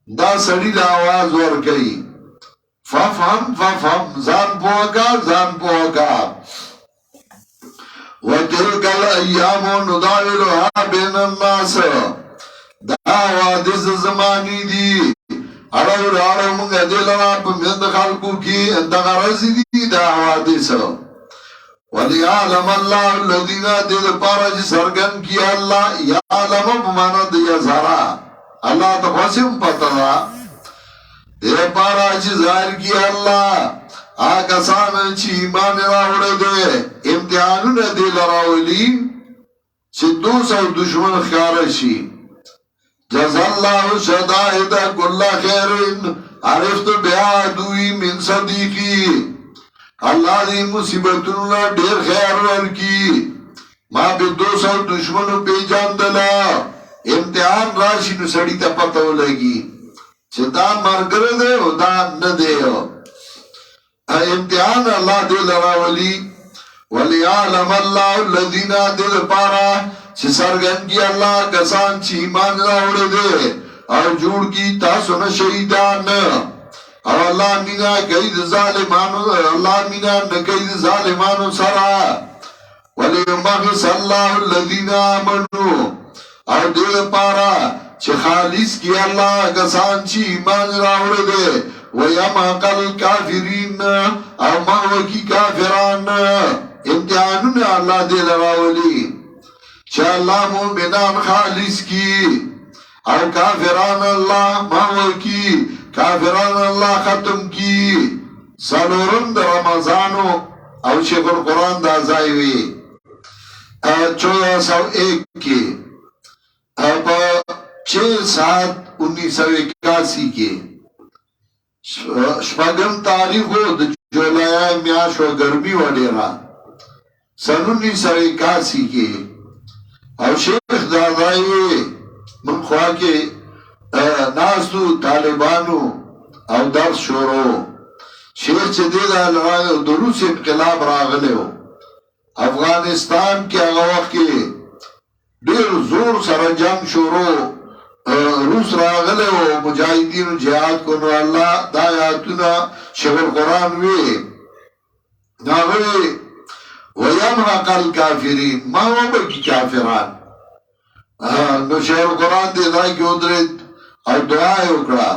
دا سڑی دا آواز ورکی ففم ففم زان پوکا وَتِلْكَ الْأَيَّامُ نُدَاوِلُهَا بَيْنَ النَّاسِ دا وادس زمانی دی اڑو منگا دیلنا پا مند خلقو کی اندگا رزی دی دا وادس وَلِيَعْلَمَ اللَّهُ الَّذِينَ دید پارا جی سرگن کی اللہ یعلم بمانا دیا زارا اللہ تخواسم پترا دید پارا جی ظاہر کی اللہ آگا سانا چی ایمان راوڑے دے امتحانو نا دیل راولی چی 200 دشمن خیارشی جزا اللہ شدائدہ کل خیرن عرفت بیادوی من صدیقی اللہ دی مصیبتن اللہ دیر خیر ورکی ما بی 200 دشمنو پی جان دلا امتحان راشی نو سڑی تا پتو لگی چی دا مرگر دے و دا ندے امتحان اللہ دل راولی وَلِيَعْلَمَ اللَّهُ الَّذِينَ دل پارا چھ سرگن کی اللہ کسان چھ ایمان راوڑے دے اور جوڑ کی تاسون شہیدان اور اللہ مینا قید ظالمانو اللہ مینا نقید ظالمانو سرا وَلِيُمَغِسَ اللَّهُ الَّذِينَ آمَنُوا اور دل پارا چھ خالص کی اللہ کسان چھ ایمان راوڑے دے وَيَمَقَ الْكَافِرِينَ اور مغوکی کافران امتحانون اللہ دل راولی چاہ اللہ مومنان خالص کی اور کافران اللہ مغوکی کافران اللہ ختم کی سالورند رمضانو او شیخ القرآن دا زائوی 1401 کی اب 6/7/1981 کی شپاگم تاریخ ہو دا جولائی میاش و گرمی و ڈیرا سن 1981 کی او شیخ دادائی من خواہ کے ناستو طالبانو او درس شورو شیخ چه دیده لغای دروس انقلاب راغلے ہو افغانستان کے اگا وقت کے دیر زور سر جنگ شورو روس راغلے ہو مجاہدین جہاد کنو اللہ دایاتونا شیخ القرآن وی ناغوی وَيَمْحَقَ الْكَافِرِينَ ما ہو بکی کافران نو شیخ القرآن دے دائی کی ادرد اور دعائے اکڑا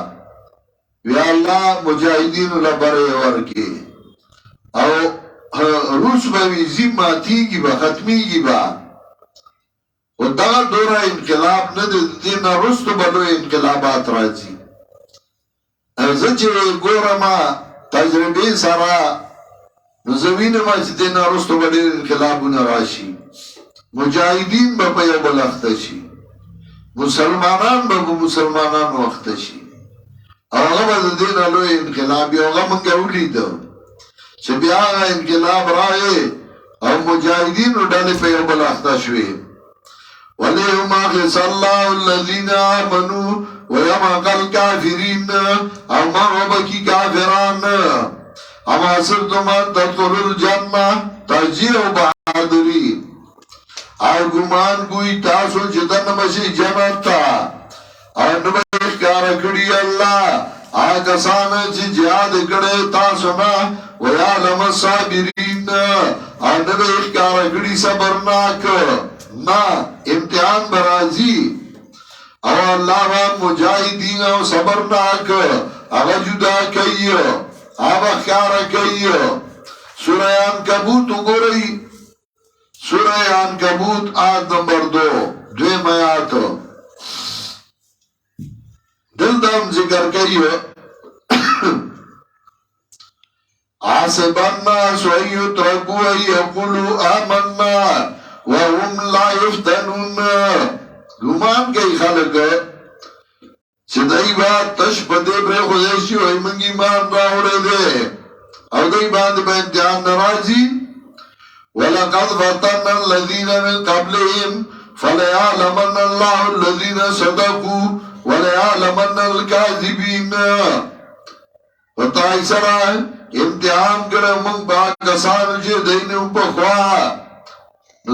وی الله مجاهدینو لبره ورکی او روس بوی زی ماتیگی با ختمیگی با و دغه دوره انقلاب نه دین رستو بلو انقلابات راځي زه چې ګورم تجربه سره نو زمینه ما چې دین رستو بلو انقلابونه راشي مجاهدین به په یو بل وخت شي مسلمانان به مسلمانان وخت شي هغه به دین له انقلاب یو هغه مونږ ولیدو چې بیا انقلاب راغی او مجاهدین ډلې په یو بل وخت شوي وَلِيُمْ أَخِسَ اللَّهُ الَّذِينَ آمَنُوا وَيَمَقَ الْكَافِرِينَ او مغبکی کافران اما حسبتم ان تدخلوا الجنة ترجیح و بہادری او گمان کوئی تاسو جدن مشی جنت تا او نبی کارکڑی اللہ آگا سانا چی جہاد کڑے تاسو نا ویعلم الصابرین او نبی کارکڑی صبرناک نا امتحان برازی او اللہ با مجاہدین او صبرناک اغا جدا کئی اغا خیارا کئی سورہ عنکبوت گو رئی سورہ عنکبوت آیت نمبر 2 دویم آیات دل دام ذکر کئی حسب الناس ان يتركوا ان يقولوا آمنا وهم لا يفتنون گمان کئی خلق چه دائی بات تش پتے پر خودشی و ایمنگ ایمان راوڑے دے او دائی بات با امتحان نرازی وَلَقَدْ فَتَنَّ الَّذِينَ مِنْ قَبْلِهِمْ فَلَيَعْلَمَنَّ اللَّهُ الَّذِينَ صَدَقُوا وَلَيَعْلَمَنَّ الْكَاذِبِينَ فتائی سرا امتحان کرے منگ با کسان چه دینم پخوا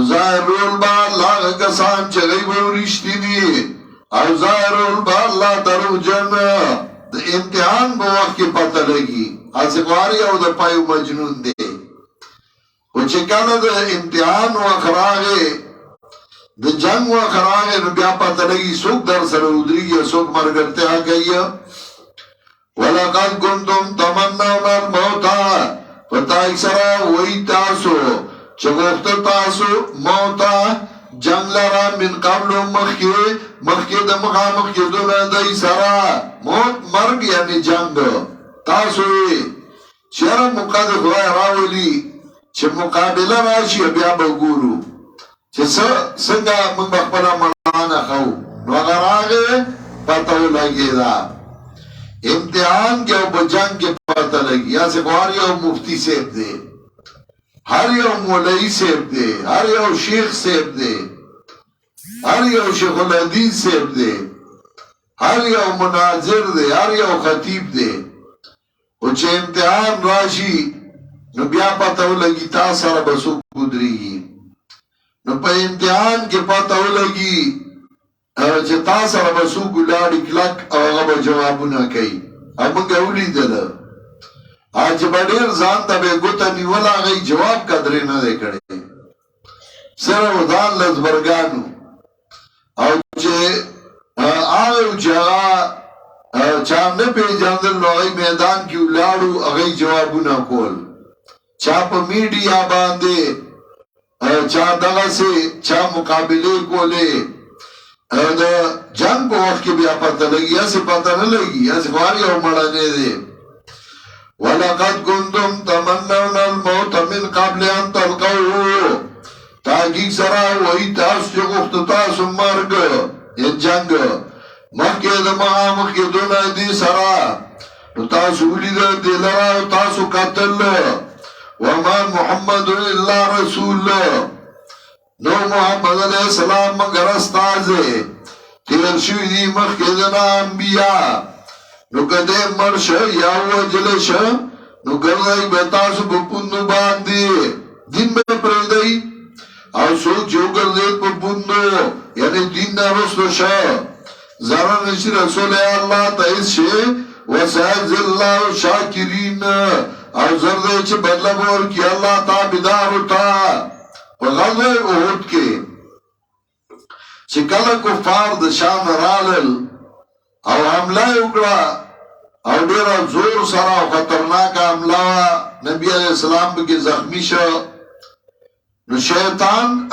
ظاہر رول با اللہ کسان چه غیب و رشتینی او ظاہر رول با اللہ درو جن دا امتحان با وقت کی پتہ لگی آسی قواری او دا پایو مجنون دے و چکل دا امتحان و خراغے دا جنگ و خراغے نو بیا پتہ لگی سوک در سر ادری گیا سوک مرگرتے آ گئی وَلَقَدْ كُنْتُمْ تَمَنَّوْنَ الْمَوْتَى فتائی سرا وہی تاسو چگوخت تاسو موتا جنگ لرا من قبل مخی دا مخامخ کردون دای سرا موت مرگ یعنی جنگ تاسوی چرا مقاد خدای راولی چه مقابله راشی بیا بگورو چه سنگا من بخبلا مرانا خو نوغر آگه پتاو لگی دا امتحان کے او بجنگ کے پتہ لگی یا سے بہار یو مفتی سیب دے ہر یو مولئی سیب دے ہر یو شیخ سیب دے ہر یو شیخ الحدیث سیب دے ہر یو مناظر دے ہر یو خطیب دے او چه امتحان راشی نو بیا پتہ لگی تا سر بسو گدری گی نو پا امتحان کے پتہ لگی چه تا سر بسو گلاری کلک او غب جوابو نا کئی امونگ اولی دل آج بڑیر زان تا بے گوتا نیولا غی جواب قدری نا دے کڑے سر و دان لزبرگانو او چه آئیو چه چام نے پی جاندل نو اغی میدان کیو لارو اغی جوابو نا کول چا پا میڈیا باندے چا دغا سے چا مقابلے کولے دا جنگ پا وقت کی بیا پتہ لگی یا سے پتہ نہ لگی یا سے خواری او مڑانے دے وَلَقَدْ كُنْتُمْ تَمَنَّوْنَ الْمَوْتَ مِنْ قَبْلِ أَنْ تَلْقَوْهُ تاکیق سرا وہی تاس جو گفت تاس مرگ یہ جنگ مخی دا مخی دونا دی سرا تاس اولی دا دلرا تاسو قتل وَمَا مُحَمَّدُ إِلَّا رَسُولُ نو محمد علیہ السلام مگر استاز تیر شوی دی مخیدنا انبیاء نو کدے مرش یا وجلش نو گردائی بیتاسو بپندو باندی دین میں پریدائی او سوک جو گردید بپندو یعنی دین نا رسل شا زران نشی رسول اللہ تایس شے وسائز اللہ شاکرین او زردائی چه بدلا بور کی اللہ تابدارو تا غزوه احد کے چه کل کفار د شام رالل او حمله اکڑا او ډیره زور سره او خطرناک حمله وه. نبی علیہ السلام پکې زخمی شو. نو شیطان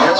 او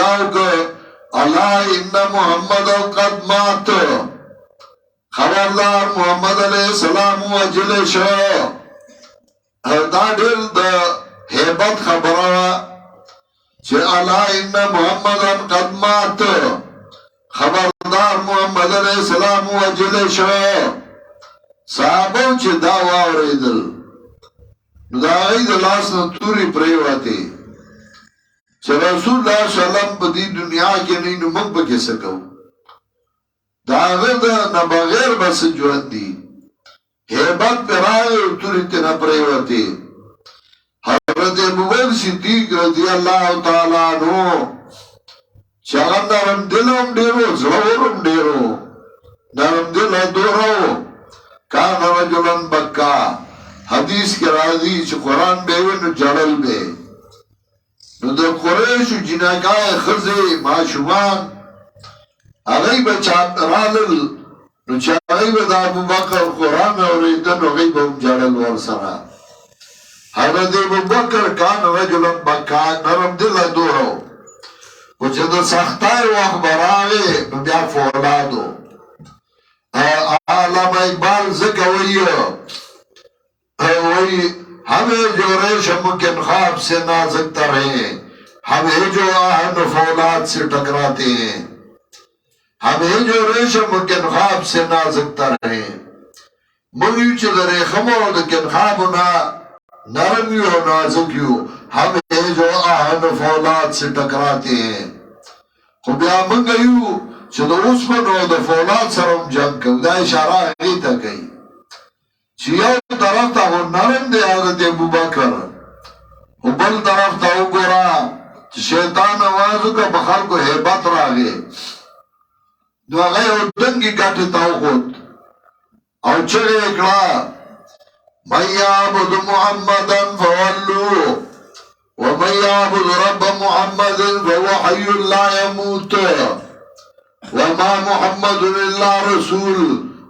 دا وکړ الا ان محمد قد مات، خبردار محمد علیہ السلام وجل شو. دا ډېر د هیبت خبره وه چې الا ان محمد قد مات، خبردار محمد علیہ السلام وجل شو. صحابه چې دا واورېدل نو د هغوی د لاس نه تورې پرېوتې چې رسول الله صلی الله علیه وسلم په دې دنیا کې نه نو موږ به کې څه کوو؟ د هغه نه بغیر به څه ژوند دي. هیبت پرې راغی او تورې ترې نه پرېوتې. حضرت ابوبکر صدیق رضی الله تعالی عنہ چې هغه نرم دل هم ډېر و، زړور هم ډېر و، نرم دل دوره و. کان رجلا بکا، حدیث کې راځي چې قرآن به وي نو جړل به. نو د قریشو جناګاه ښځې ماشومان هغوی به رالل نو چې هغوی به د ابوبکر قرآن اورېده نو هغوی به هم جړل ورسره. حضرت ابوبکر کان رجلا بکا، نرم دله دوره و، خو چې د سختۍ وخت به راغی نو بیا فولاد و. علامہ اقبال ذکر وہی ہمیں جو ریشم کے خواب سے نازک تر ہیں، ہمیں جو آہن فولاد سے ٹکراتے ہیں، ہمیں جو ریشم کے خواب سے نازک تر ہیں. منگیو چی در ریخمو در کن خوابنا نرمیو نازکیو، ہمیں جو آہن فولاد سے ٹکراتے ہیں. خب یا منگیو چې د اوسپنو او د فولاد سره هم جنګ کوي. دا اشاره هغې ته کوي چې یو طرف ته خو نرم دی حضرت ابوبکر، خو بل طرف ته وګوره چې شیطان اواز وکړه په خلکو هیبت راغی. نو هغه یو دنګې ګټې ته وخوت او چغې یې کړه من یعبد محمدا فولو ومن یعبد رب محمد فهو حی لا یموت وما محمد الا رسول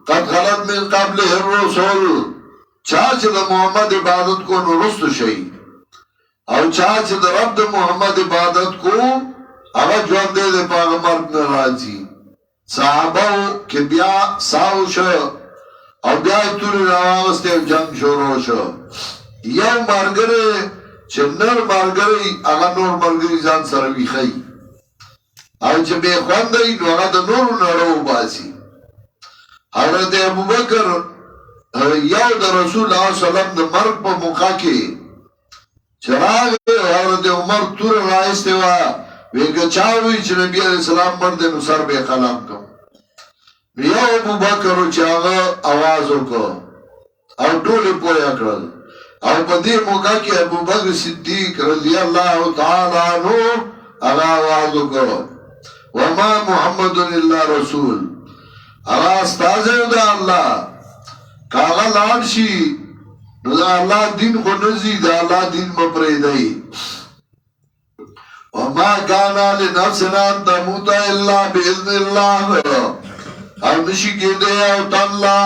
قد خلت من قبله الرسل. چا چې د محمد عبادت کو نو رستو شي، او چا چې د رب د محمد عبادت کو هغه ژوندی دی، په هغه مرګ نه راځي. صحابه کې بیا ساو شو او بیا یې تورې راواغستې او جنګ شروع شو. یو ملګری چې نر ملګری هغه نور ملګري ځان سره ویښوي او چې بے خونده ای نو هغه د نورو نړو باسي. حضرت ابوبکر یو د رسول الله صلی الله علیه وسلم د مرګ په موقع کې چې راغی حضرت عمر تور رایسته وه، وی که چا وی چې نبي علیه السلام مړ دی نو سر به یې قلم کړم. یو ابوبکر چې هغه اواز وکړ او ټول یې پوه کړل. او په دې موقع کې ابوبکر صدیق رضی الله تعالی عنہ هغه اواز وکړ وما محمد الا رسول، هغه استازی د الله، که هغه لاړ شي نو د الله دین خو نه ځي، د الله دین مه پرېږدئ. وما کان لنفس ان تموت الا باذن الله، او نشي کېدی او تن لا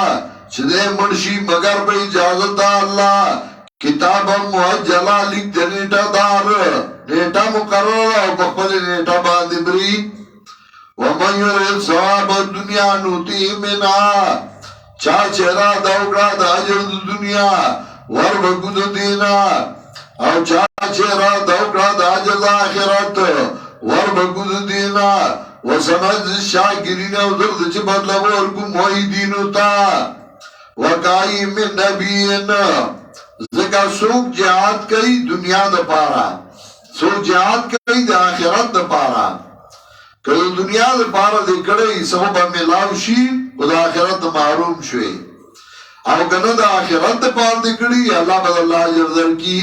چې دی مړ شي مګر په اجازه د الله. کتاب موجله لیک د نیټه دار، نیټه مقرره او په خپلې نیټه باندې بري. ومن یرید ثواب الدنیا نؤتیه منها، چا چې اراده وکړه د اجر د دنیا وربکو د دینا، او چا چې اراده وکړه د اجر د آخرت وربکو د دینا. وسنجزي الشاکرین، او زرد چې بدله ورکو موحدینو ته. وکای من نبیین، ځکه څوک جهاد کوي دنیا د پاره، څوک جهاد کوي د آخرت د پاره. که د دنیا د پاره دې کړی څه به میلاو شي او د آخرت محروم شوي، او که نه د آخرت د پاره دې کړي الله به الله اجر درکړي.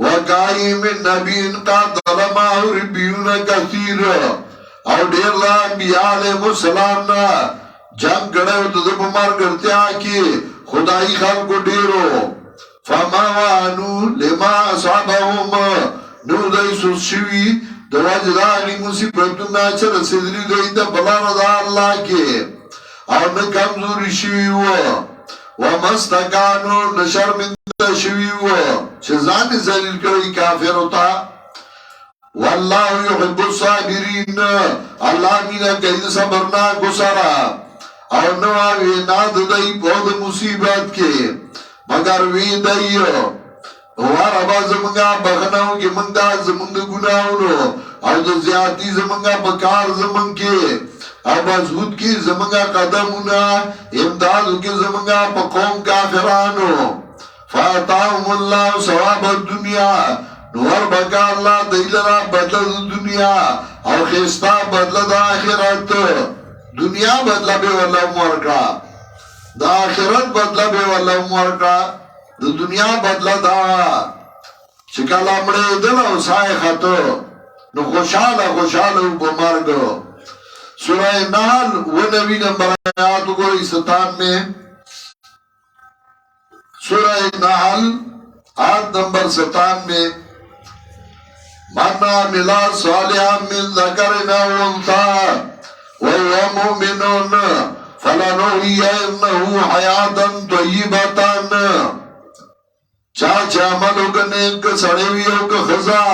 وکای من نبیین قاتل معه ربیون کثیر، او ډېر د انبیا علیهم السلام نه جنګ کړی و د ده په ملګرتیا کې خدایي خلکو ډېرو. فما وانو لما اصابهم، نو دی سوس شوي د وجه د هغې مصیبتونه چې رسېدلي دوی ته په لاره د الله کې، او نه کمزوري شوي وو ومستکانو نه شرمنده شوي وو چې ځان یې ذلیل کړی کافرو ته والله يحب الصابرين الله مینه کوي د صبرناکو سره او نو وینا د دوی په د مصیبت کې مگر وی دی واربا زمونږه بخناو کې مونږ دا زمونږ د ګناونو او د زیاتی زمونږه په کار زمونږ کې او مضبوط کې زمونږه قدمونه امدادو کې زمونږه په قوم کافرانو فاتاهم الله ثواب الدنیا نور بکا اللہ دیلرا بدل دنیا او خیستا بدل دا آخرت دنیا بدل بے واللہ مورکا دا آخرت بدل بے واللہ مورکا دا دنیا بدل دا چکل امڑے دل او سائے خطو نو خوشحال بمرگو سورہ نحل ونوی نمبر آیاتو کو استان میں سورہ نحل آیت نمبر 57 میں من عمل صالحا من ذکر او انثى وهو مؤمن فلنحيينه حياة طيبة چاچا عمل وکړي ک سړی یو ک خزا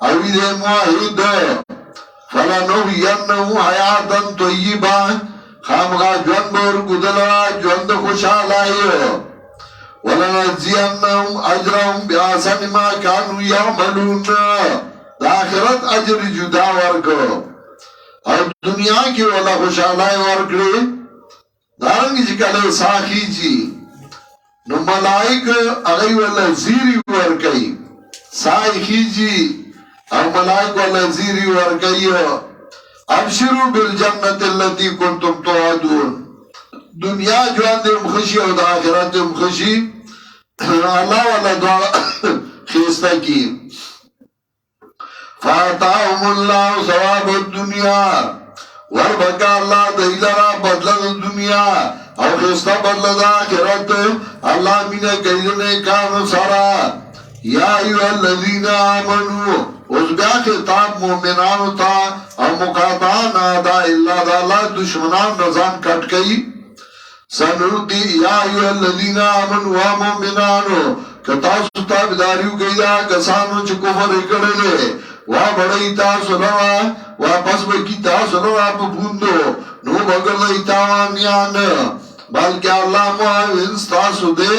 او دې موحد فلنحيينه حياة طيبة خامغا ژوند ورګدلا ژوند خوشاله ولنجزينهم اجرهم باحسن ما كانوا يعملون دا آخرت اجر جدا ورکو او دنیا کی والا خوشحالائی ورکڑی دارنگی جی کلے ساخی جی نو ملائک اغی والا زیری ورکی ساخی جی او ملائک والا زیری ورکی ابشرو بالجنت اللتی کنتم توعدون دنیا جوان دیم خوشی او دا آخرت دیم خوشی اللہ والا دعا خیستا کی فاتاهم الله ثواب الدنیا وربکا اللہ دیلرا بدل دنیا او خستا بدل دا آخرت اللہ مینے قیدنے کام سارا یا ایوہ الذین آمنو اس بیا خطاب مومنانو تا او مقاطعان آدھا اللہ دا اللہ دشمنان نظام کٹ گئی سنردی یا ایوہ الذین آمنو و مومنانو کتاسو تابداریو گئی دا کسانو چه کفر اکڑلے بڑی تاسو لوا واپس بکی تاسو لوا پا بوندو نو بگر لئی تاوامیان بلکہ اللہ معاون ستاسو دے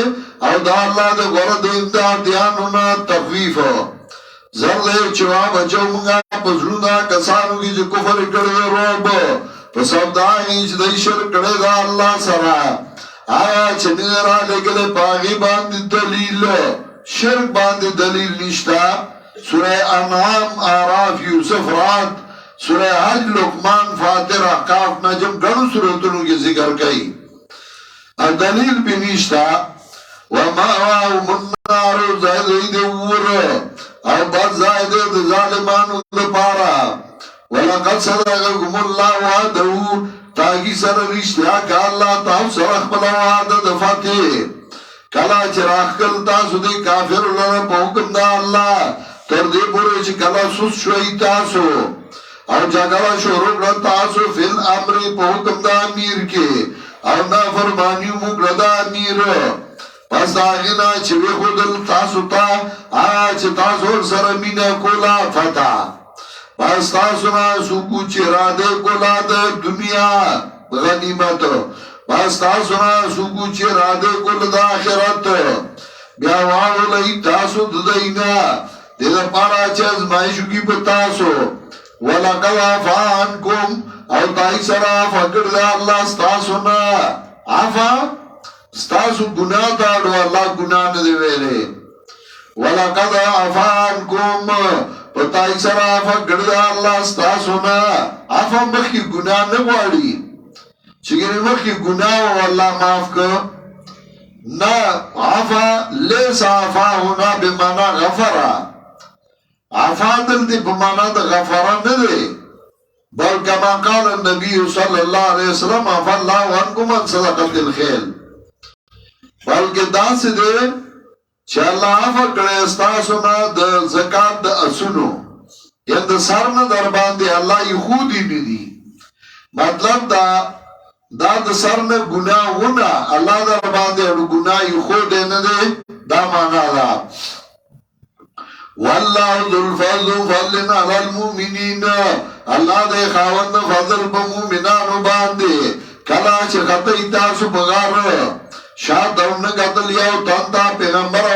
او دا اللہ دے غرد امدادیانونا تخویف زرد چوا بچو منگا پزلونا کسانو کی جو کفر کردے روب پس اب دا اینچ دی شرک کردے دا اللہ سرا آیا چنیرہ لگلے پاگی باندی دلیل شرک باندی دلیل نشتا سورہ انعام آراف یوسف رات سورہ حج لقمان فاتر احقاف نجم گنو سورتنوں کی ذکر کئی دلیل بھی نیشتا وَمَأْوَاهُمُ النَّارُ زَائِدِ وُورَ او بد زائد ظالمانو دپارا وَلَقَدْ صَدَقَكُمُ اللَّهُ وَعْدَهُ تاکی سر رشتیا کا اللہ تاو سرخ بلا وعدہ دفاتے کلا چراخ کل تاسو دے کافر اللہ پا حکم دا اللہ تردے پورے چی کلا سس شوئی تاسو اور جگلا شروع کر تاسو فی الامر پا حکم دا امیر کے اور نا فرمانیو مکر دا امیر پس آگینا چوی خودل تاسو تا آج تاسو سرمین کولا فتا پس تاسو نا سوکو چرا دے کولا دا دنیا غنیمت پس تاسو نا سوکو چرا دے کولا دا آخرت بیاوانو لئی تاسو ددائینا دیدر پارا چیز مائشو کی پتاسو وَلَقَدْ عَفَا عَنْكُمْ او تائی سرا فکر دا اللہ ستاسو نا عفا ستاسو گناہ داڑو اللہ گناہ ندے ویرے وَلَقَدْ عَفَا عَنْكُمْ پتائی سرا فکر دا اللہ ستاسو نا عفا مخی گناہ نگواری چگری مخی گناہ و اللہ معاف کر نا عفا لیس عفا ہونا بمانا غفرہ عفا دل دی بمانا دا غفرہ ندے بل کما قال النبی صلی اللہ علیہ وسلم عفا اللہ عنکم ان صدقت الخیل بلکہ دا سے دے چا اللہ عفا کرے استاسونا دا زکاة دا اسنو یا دا سرن در باندے اللہ ی خودی ندی مطلب دا دا د سر نه ګناهونه الله در باندې اړو ګناه یې خو دې نه دی دا معنا ده والله ذو الفضل فضل على المؤمنين الله دې خاوند فضل په مؤمنانو باندې کله چې خطې تاسو بغار شادونه قتل یو تنتا پیغمبر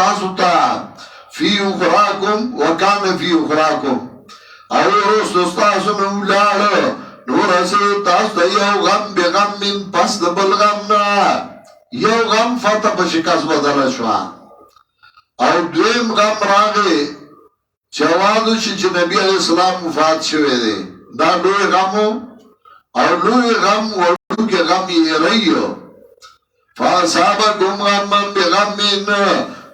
تاسو ته فی اخراکم وکان فی اخراکم او روز تاسو نو لاړ نور اسه تاسو ته یو غم به غم من پس د بل غم نه یو غم فتح په شکاس بدل شو او دویم غم راغی چوادو چې نبی علیہ السلام وفات شوه دی دا لوی غم او لوی غم ورو کې غم یې رہیو فاصابکم غم بغم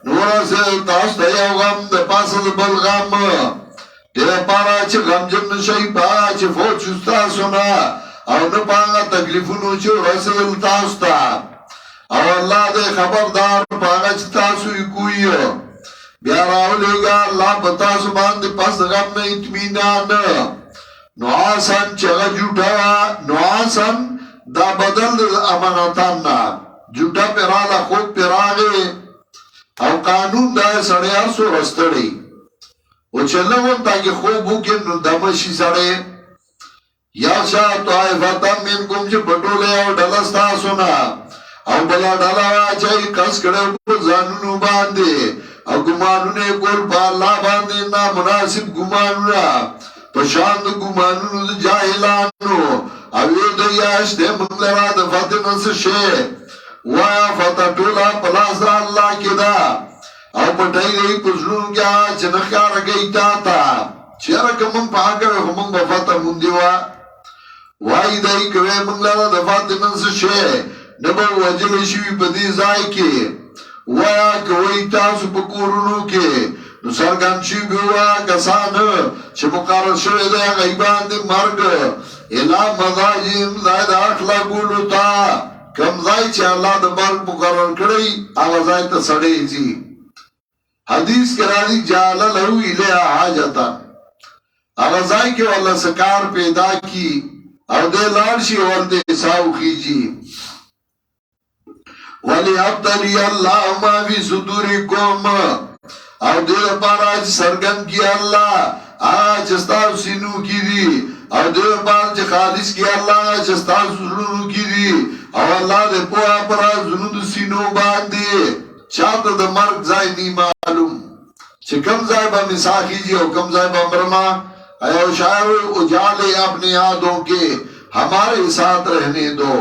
نور اسه تاسو ته یو غم د پاسه د بل غم دیره پارا چه غمجن نشای پا چه فوت شستا سنا او نپاگا تکلیفونو چه رسل تاستا او اللہ دے خبردار پاگا چه تاسوی کوئی بیا راو لگا اللہ بتاسو باندے پس غم نا اتمینان نواسن چه جوٹا نواسن دا بدل امانتان نا جوٹا پیرالا خوب پیراغے او قانون دا سڑیار سو رستڑی و چلون تاکی خوب ہوکی نو دمشی سڑے یا شاہ طائفتا منکم چه پٹولے او ڈلستا سنا او بلا ڈلا چاہی کس کڑے پر زانونو باندے او گمانونے کول پا اللہ باندے نا مناسب گمانونا پشاند گمانونو دا جاہلانو او یہ دیاش دے منگلرا دا فتح نس شے وایا فتح ٹولا پلاس دا اللہ کی دا او پټای دی پزړو کیا چنخار گئی تا چیر کوم پاګه هم په فاطمه مونږ دیوا وای دای کوي مونږ لا د فاطمه نن څه شي نبو وجل شي په دې ځای کې وایا کوي تاسو په کورونو کې نو سرګان شي بوا کسان چې مقرر شوی دی غیبان دې مرګ الا مزاجم زائد اخلاق ګلو تا کم ځای چې الله د مرګ مقرر کړی هغه ځای ته سړی شي حدیث کرا دی جالا لہو الیہ حاجتا اغزائی کے واللہ سکار پیدا کی او دے لارشی وردے ساو خیجی ولی ابتلی اللہ ما فی صدورکم او دے پارا سرگن کی اللہ آج استاو سینو کی دی او دے پارا خالص کی اللہ آج استاو سنو کی دی او اللہ دے پوہا پرا زنود سینو باندے چاہتا دا مرگ زائی نی معلوم چه کم زائی با مساقی جی او کم زائی با مرما ایو شاعر اجالے اپنے یادوں کے ہمارے ساتھ رہنے دو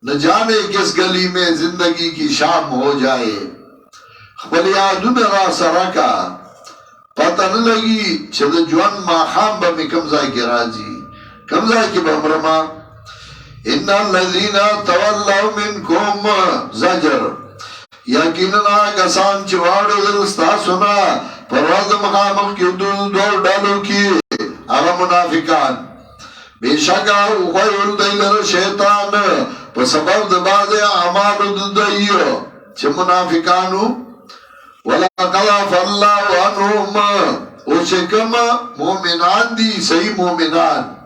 نہ جانے کس گلی میں زندگی کی شام ہو جائے خبر یادون را سرکا پتہ نہ لگی چه دا جوان ما خام با میں کم زائی کی راجی کم زائی کی با مرما ان الذین تولوا منکم زجر یقیناً کسان چواڑو دلستا سنا پرواز مقامق کی دور ڈالو کی اغا منافقان بے شکا اخویل دیلر شیطان پر سبب دباد اعمال ددئیو چه منافقانو وَلَقَدْ عَفَا اللَّهُ عَنْهُمْ او چکم مومنان دی صحیح مومنان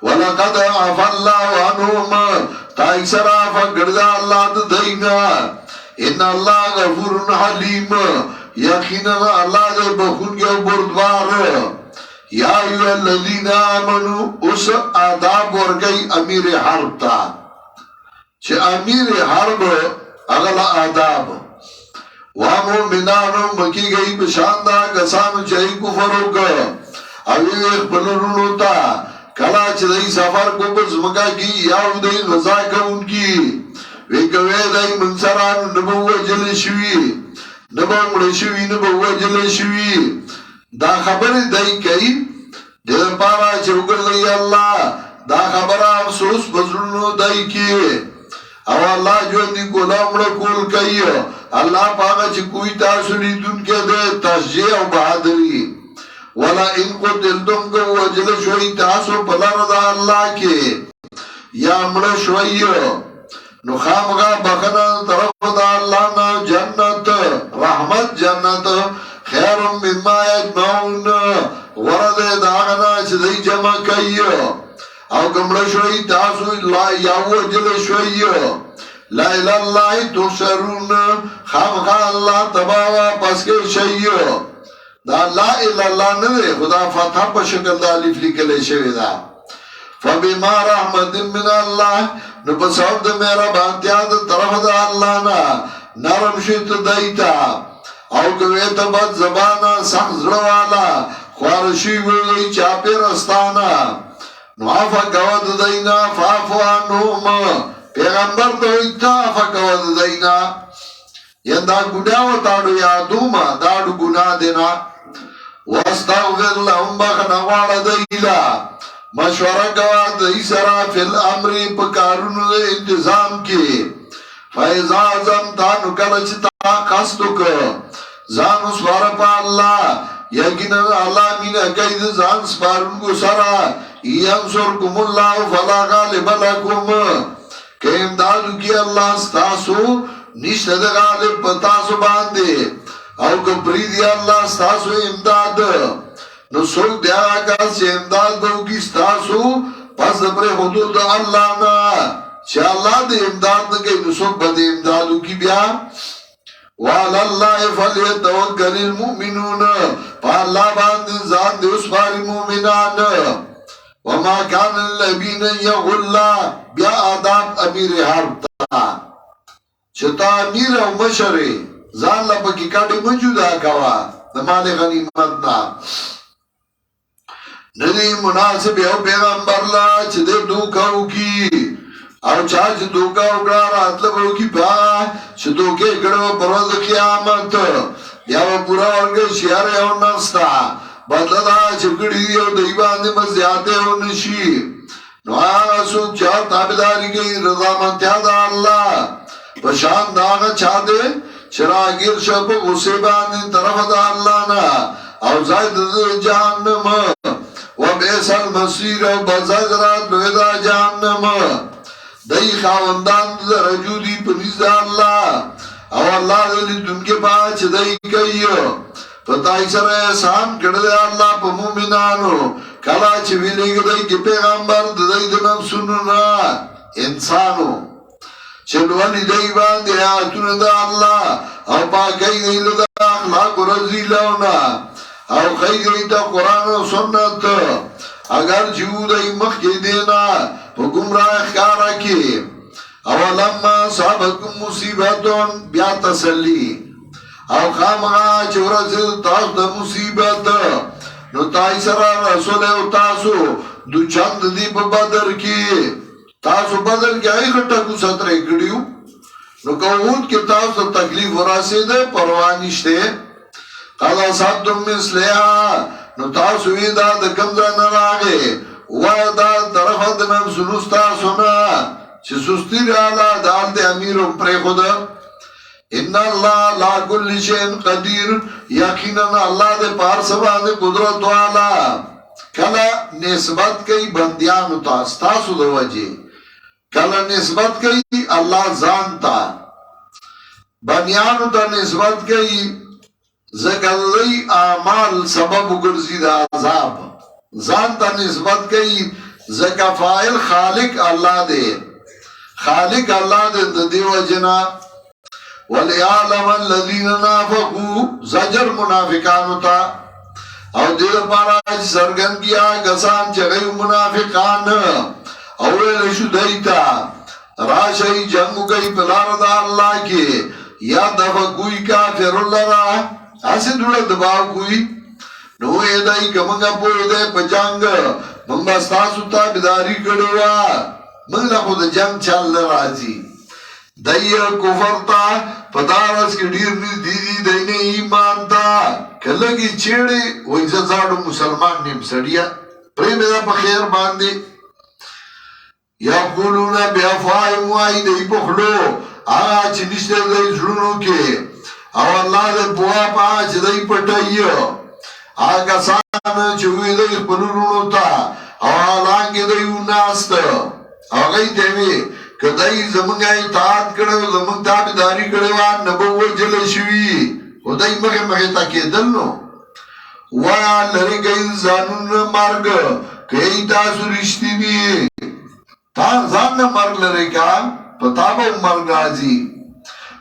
وَلَقَدْ عَفَا اللَّهُ عَنْهُمْ تا اکثر عفا گردا اللہ ددئینا ان اللہ غفور حلیم یقینا اللہ دے بخون کے بردوار یا ایوہ الذین آمنو اس آداب ورگئی امیر حرب تا چھ امیر حرب اغلا آداب وامومنانو مکی گئی بشاندہ کسانو چاہی کفرو کا اوی اخبرنو تا کلا چھ سفر کو بس مکا کی یاو دی غزا کا ان کی وی کوي دای منصران نبو وجل شوی نبو مړ شوی نبو وجل شوی دا خبره دای کوي د پارا چوغلې الله دا خبره افسوس بزرنو دای کی او الله ژوند ګلام له کول کوي الله پاګه چې کوئی تاسو لیدون کې ده تشجیع او بہادری ولا ان قتلتم کو وجل شوی تاسو بلار دا الله کې یا مړ شوی نو خامغا بخنا طرف دا اللہ نا جنت رحمت جنت خیر مما یجمعون ورد داغنا چدی جمع کئی او کمڑا شوئی تاسو لا یاو جل شوئی لا الاللہ تحشرون خامخا اللہ تباوا پس کے شئی دا لا الاللہ ندے خدا فتح پا شکل دا علیف لکلے شوی دا فبما رحمت من اللہ نپسعود دا میرا بانتیاد طرف دا اللہ نا نرم شیط دیتا او کویتا بد زبانا سخت زروالا خوارشی وی چاپی رستانا نوافا گود دینا فافو عنهم پیغمبر دویتا عفا گود دینا ین دا گناو تاڑو یادوما داڑو گناہ دینا واستغفر لهم بخنا وارا دیلا مشورہ گواد دی سرا فی الامر پکارون دے انتظام کی فیضا عظم تانو کلچتا قصدو که زانو سوار پا اللہ یقینا اللہ مین قید زان سپارن کو سرا ینصرکم اللہ فلا غالب لکم کہ امدادو کی اللہ ستاسو نشتد غالب پتاسو باندے او کپریدی اللہ ستاسو امداد نو سوک دیا آگاز چه امداد دو کی ستاسو پس دبر حدود اللہ نا چه اللہ دے امداد نگئی نو سوک بدے امدادو کی بیا وعلى الله فليتوكل المؤمنون فالله باندې ځان دې وسپاري مؤمنان وما كان الذين يغل بیا آداب امیر حرب تا چتا امیر او مشر ځان لا پکې کاټي موجوده کوا د مال غنیمت نا ندی مناسب یو پیغمبر لا چې دې دوکاو کی او چاچ دوکا اگڑا راتلبو کی پا چه دوکے گڑو پروز قیامت یا و پورا ورگے شیار یو نستا بدل دا چپکڑی دیو دیباندی مزیاتے ہو نشی نو آغا سوک چاہ تابداری گئی رضامندیا دا اللہ پشان داغا چاہ دے چراغیر شب غصے باندی طرف دا اللہ نا او زائد دا جہنم و بیس المصیر و بزاید رات لویدہ جہنم دای خاوندان دا رجو دی پنیز دا اللہ او اللہ دلی دن کے پاچ دای کئی فتائی سر احسان کردے اللہ پا مومنانو کلا چویلے گدائی کے پیغمبر دائی دنم سننا انسانو چلوالی دای باندے آتون دا اللہ او پاکی دای لدا اخلاق و رضی لونا او خی دای تا قرآن و سنت اگر جو دای مخ کے دینا پا گمراہ اخکارا کی اولما صحابتکم مصیبتون بیا تسلی او خامغا چورس تاس دا مصیبت نو تای سرا رسول او تاسو دو چند دی پا بدر کی تاسو بدر کی آئی خطا کو سترے کڑیو نو کہود کی تاسو تکلیف وراسی دے پروانشتے قالا صدتم مثلیا نو تاسو ایدا دا کمزا نراغے وعدا طرف دنم سنستا سنا چه سستی رالا دال دے امیرم پرے خدا ان اللہ لا کل شین قدیر یقینا اللہ دے پار سبا دے قدرت والا کلا نسبت کئی بندیانو تا ستاسو دو وجہ کلا نسبت کئی اللہ زانتا بندیانو تا نسبت کئی زکلی اعمال سبب گرزید عذاب زانتا نسبت کئی زکا فائل خالق اللہ دے خالق اللہ دے دیو جنا وَلِعَالَمَ الَّذِينَ نَافَقُوا زجر منافقانو تا او دیر پارا سرگن کیا گسان چگئی منافقان اویل شدیتا راشای جنگو گئی پلار دا اللہ کے یا دفقوی کافر اللہ را ایسے دوڑا دباو کوئی نو ایدائی کمنگا پوئی دے پچانگ منگ بستاسو تا بداری کڑوا منگ لخود جنگ چال رازی دائی کفر تا پدارس کی دیر نیز دیدی دینے ایمان تا کلگی چیڑے ویسا زاڑو مسلمان نیم سڑیا پریم دا پا خیر باندے یا قولونا بی افوائی موائی دائی پخلو آگا چی نشتے دائی زرونو کے او اللہ دے پوا پاچ دائی پٹائیو آگا سانا چوئی دائی پنرونو تا او آلانگی دائی اناست او گئی تیوی که دائی زمانگائی اطاعت کرو زمان تابداری کروان نبو جل شوی و دائی مخی مخی تاکی دلنو ویا لری گئی زانون مرگ که ای تاسو رشتی نی تا ځان نه مرګ لري کا پتا به مرګ راځي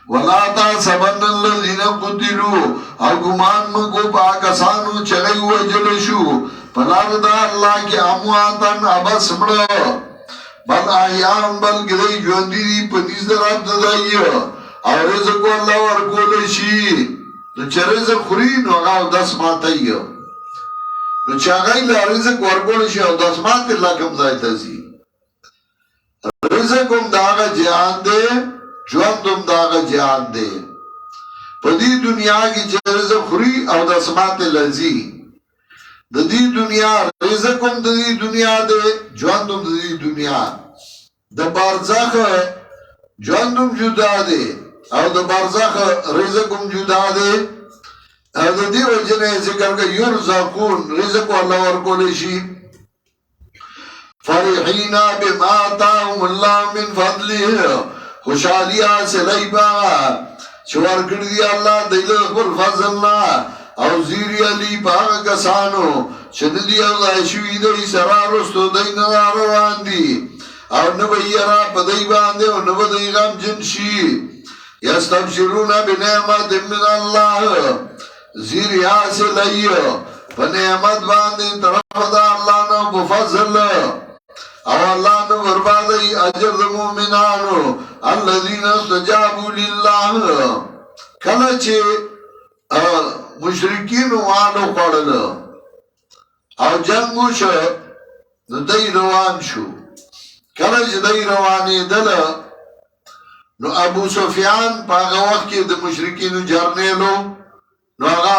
ولا تحسبن الذين قتلوا او ګمان مګو پاکستانو چغی وجل شو پلار دا الله کې امواتن ابس مړو بل احیان بل ګری ژوندۍ دي په دې درات دایو او رزق الله ورکول شي چې رزق خوري نو هغه داس ماتایو نو چې هغه له رزق ورکول شي او داس مات لکم ځای ته زی رزق هم داغه جهان دی ژوند هم داغه جهان دی په دې دنیا کې چې رزق خوري او داس مات لذي د دې دنیا رزق هم د دې دنیا دی ژوند هم د دې دنیا د برزخ ژوند هم جدا دی او د برزخ رزق هم جدا دی او د دې وجنه ذکر کوي یرزقون رزق الله ورکول شي فرحین بما آتاهم الله من فضله خوشحالی حاصلی با چې ورکړي دی الله دله خپل فضل نه او زیری علی باغ کسانو چې دې الله شوی دی سره رستو دای نه روان دي او نو یرا په دای باندې او نو دای غم جن شي یستبشرون بنعمت من الله زیری حاصلی په نعمت باندې طرف د الله نو په فضل او الله نو بربادي اجر د مؤمنانو الذين استجابوا لله کله چې مشرکین وانه خړل او جنگ وشو نو دای روان شو کله چې دای روانې دل نو ابو سفیان په هغه وخت کې د مشرکین جرنیلو نو هغه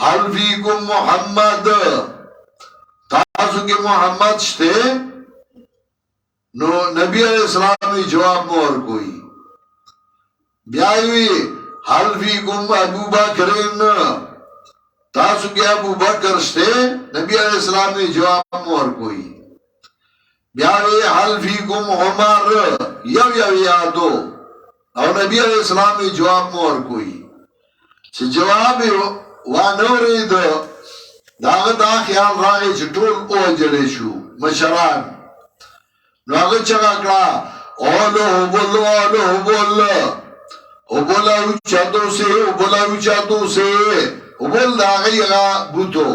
حل فیکم محمد تاسو کې محمد شته نو نبی علیہ السلام جواب مور کوئی بیاوی حل فیکم ابو بکر تاسو کې ابو بکر شته نبی علیہ السلام جواب مور کوئی بیاوی حل فیکم عمر یو یادو او نبی علیہ السلام جواب مور کوئی چې جواب وانورید داغه دا خیال راغی چې ټول اوجلې شو مشران نو هغه چا کړه اولو بول او بولاو چادو سه او بول داغه بوتو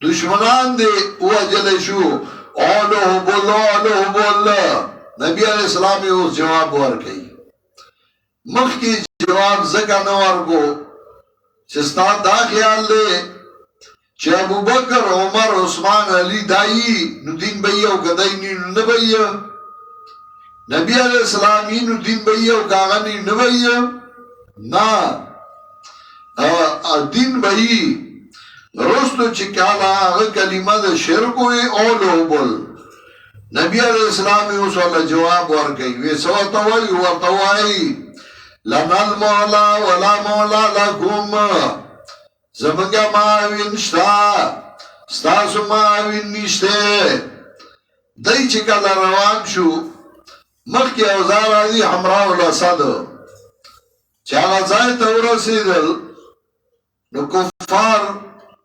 دشمنان دې اوجلې شو اولو بول نبی علیہ السلام یې جواب ورکړي مخکې جواب زکه نه ورکو چې ستا دا خیال دی چې ابو بکر عمر عثمان علی دای نو دین به یو کدی نه به نبی علیہ السلام نو دین به یو کاغنی نه به نه دین به رستو چې کاله هغه کلمه د شرک وی اولو بل نبی علیہ السلام یې وسوله جواب ورکړي وې سو توي ورتوي لنا المولا ولا مولا لكم زمانگا معاوین شتا ستاسو معاوین نشتے دای چه کل روان شو مخی اوزار آدی حمراو لسد چه آغا زای تورسیدل نو کفار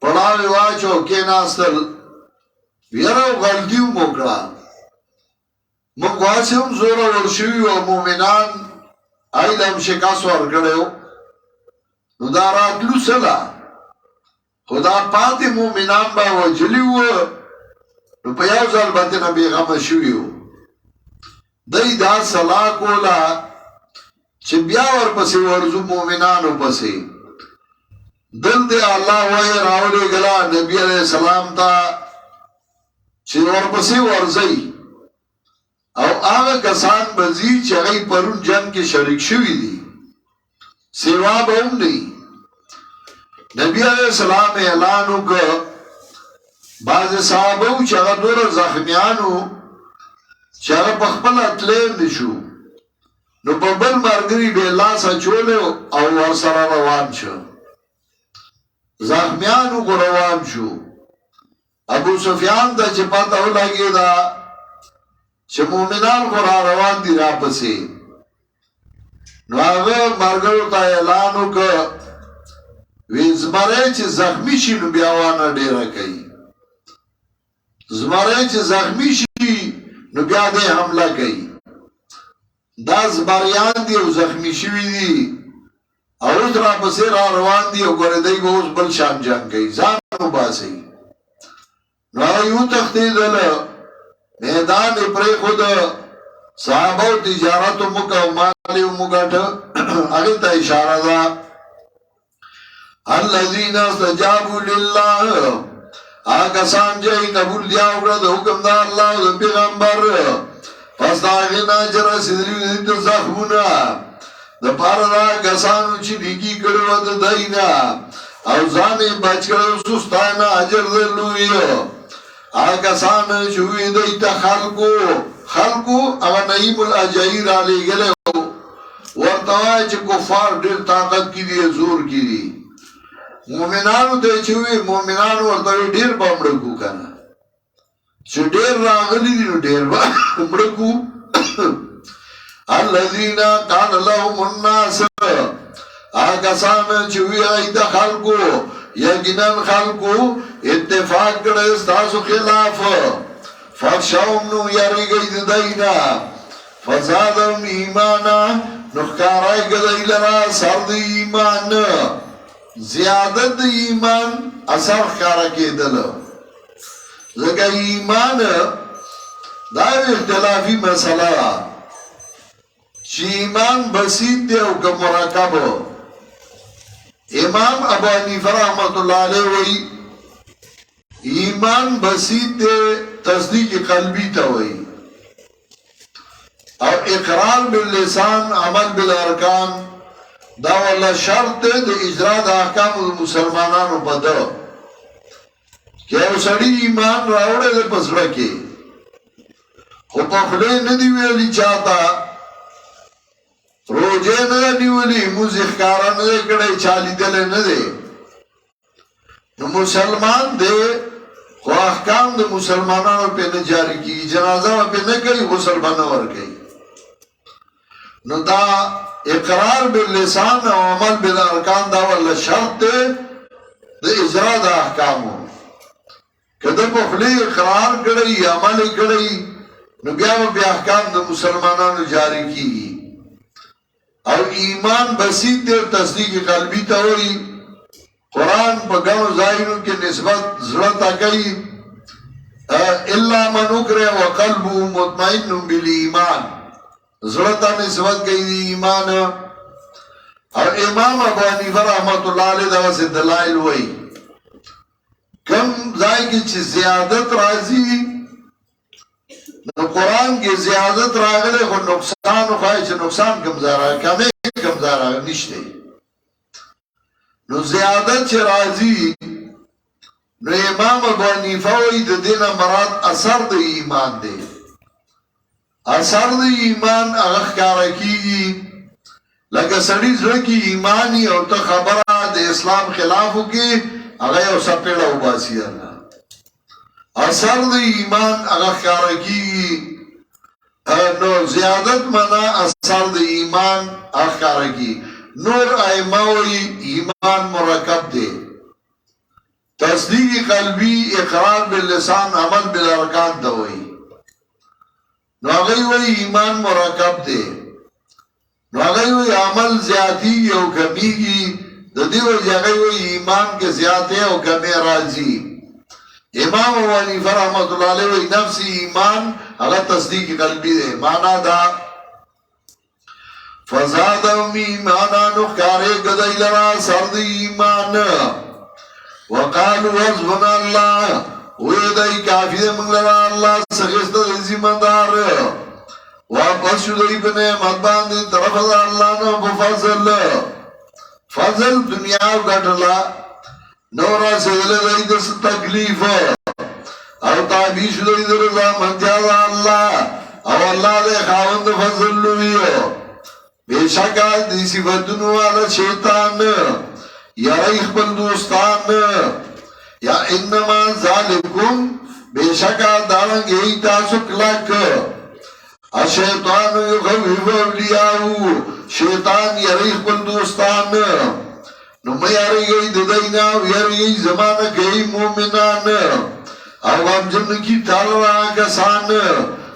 پڑاوی واچو که ناستل ویراو غلطیو موکڑا مگواسی هم زورا ورشوی و مومنان ایلم شکاس ورکڑیو نو داراتلو سلا خدا پاتی مومنان با وجلیو نو پیاو زال بندی نبی غم شویو دی دا صلاح کولا چه بیا ورپسی ورزو مومنانو پسی دل دی اللہ وحی راولی گلا نبی علیہ السلام تا چه ورپسی ورزی او آغا کسان بزی چه غی پرون جنگ کے شرک شوی دی سیوا با ام دی نبی علیہ السلام اعلانو که بعض صحابو چه دور زخمیانو چه پخپل اتلیم نشو نو په بل مرګري به لاسه چولیو او ورسره روان شو زخمیانو کو روان شو ابو سفیان ته چې پته ولګی دا چې مؤمنان کو روان دي را پسې نو هغه مرګرو ته اعلان وکړ وینځمره چې زخمی شي نو بیا وانه ډیره کوي زمره چې زخمی شي نو بیا دې حمله کوي دا زبریان دي او زخمی شوي دي او اوس راپسې را روان دي او ګورې دی به اوس بل شان جنګ کوي ځان وباسئ نو هغه یو تښتېدله میدان یې پرېښود صحابه او تجارت وموږ او مال یې وموږټه هغې ته اشاره ده الذین استجابوا لله هغه کسان چې قبول دي وکړه د حکم د الله او د پیغمبر پس د هغې نه چې رسېدلي دي ته زخمونه د پاره دا کسانو چې نیکي کړې وه د دی نه او ځان یې بچ کړی سستانه اجر دی لوی هغه کسان چې وي دوی ته خلکو هغه نعیم الاجعي رالېږلی ورته وایي چې کفار ډېر طاقت کې دي زور کې دي مومنانو ته چې وي مومنانو ورته وایي ډېر به مړه کړو که نه چې ډېر راغلي دي نو ډېر به مړه کړو الذين قال لهم الناس کسان چې وی ایت خلقو یقینا خلقو اتفاق کړي ستاسو خلاف فخشوهم نو یریږي د دینا فزادهم ایمانا نو ښکارای ګدای لرا سر د ایمان زیادت د ایمان اثر ښکارا کېدل ځکه ایمان دا اختلافي مسله چې ایمان بسیط دی او که مرکب امام ابو حنیفه رحمت الله علیه وی ایمان بسیط دی تصدیق قلبی ته وی او اقرار باللسان عمل بالارکان دا والله شرط دی د اجرا د احکام مسلمانانو په ده که یو سړي ایمان راوړی دی په زړه کې خو په خولې نه دي ویلي چاته روجه نه نیولی موزی ښکارا نه دی کړی چا لیدلی نه دی نو مسلمان دی خو احکام د مسلمانانو پې نه جاری کېږي جنازه به پې نه کوي غسل به نه ورکوي نو دا اقرار باللسان او عمل بالارکان دا والله شرط دی د اجرا د احکامو که ده په خولې اقرار کړی عمل یې کړی نو بیا به احکام د مسلمانانو جاری کېږي او ایمان بسیط دی تصدیق قلبی ته وایي قرآن په ګڼو ځایونو کې نسبت زړه ته کوي الا من اکره وقلبه مطمئن بالایمان زړه ته نسبت کوي د ایمان او امام ابو حنیفه رحمت الله علیه دغسې دلایل وایي کم ځای کې چې زیادت راځي نو قرآن کې زیادت راغلی خو نقصان وخوایي چې نقصان کم ځای راغلی کمې کم ځای راغلی نشته نو زیادت چې راځي نو امام ابو حنیفه وایي د دې نه مراد اثر د ایمان دی اثر د ایمان هغه ښکاره کېږي لکه سړي زړه کې ایماني او ته خبره د اسلام خلاف وکړي هغه یو څپېړه وباسي اثر د ایمان هغه ښکاره کېږي نو زیادت معنا اثر د ایمان هغه ښکاره کېږي نور ائمه وایي ایمان مرکب دی تصدیق قلبی اقرار باللسان عمل بالارکان ته وایي نو هغه وایي ایمان مرکب دی نو هغه وایي عمل زیاتېږي او کمیږي د دې وجې هغه وایي ایمان کې زیاتې او کمې راځي امام ابو حنیفه رحمت الله علیه وی نفس ایمان هغه تصدیق قلبی دی معنا دا فزادهم ایمانا نو ښکارې ګدی لرا سر د ایمان وقالو حسبنا الله وی دی کافي دی موږ لره الله څخه ذمہ دار واپس شو دی په نعمت باندې طرف د الله نه په فضل دنیا ګټله نورا سیدل دی دس تکلیف او تابیش دی در رضا منتیاز اللہ او اللہ دی خاوند فضل لویو بیشکا دی صفتنو والا شیطان یا ریخ بل دوستان یا انما ذالکم بیشکا دارنگ ای تاسک لک الشیطان یخویف اولیاؤ شیطان یا ریخ بل دوستان نو مې یاري د دینا یاري زمانه کوي مومنان او غمجن کی تلوار کسان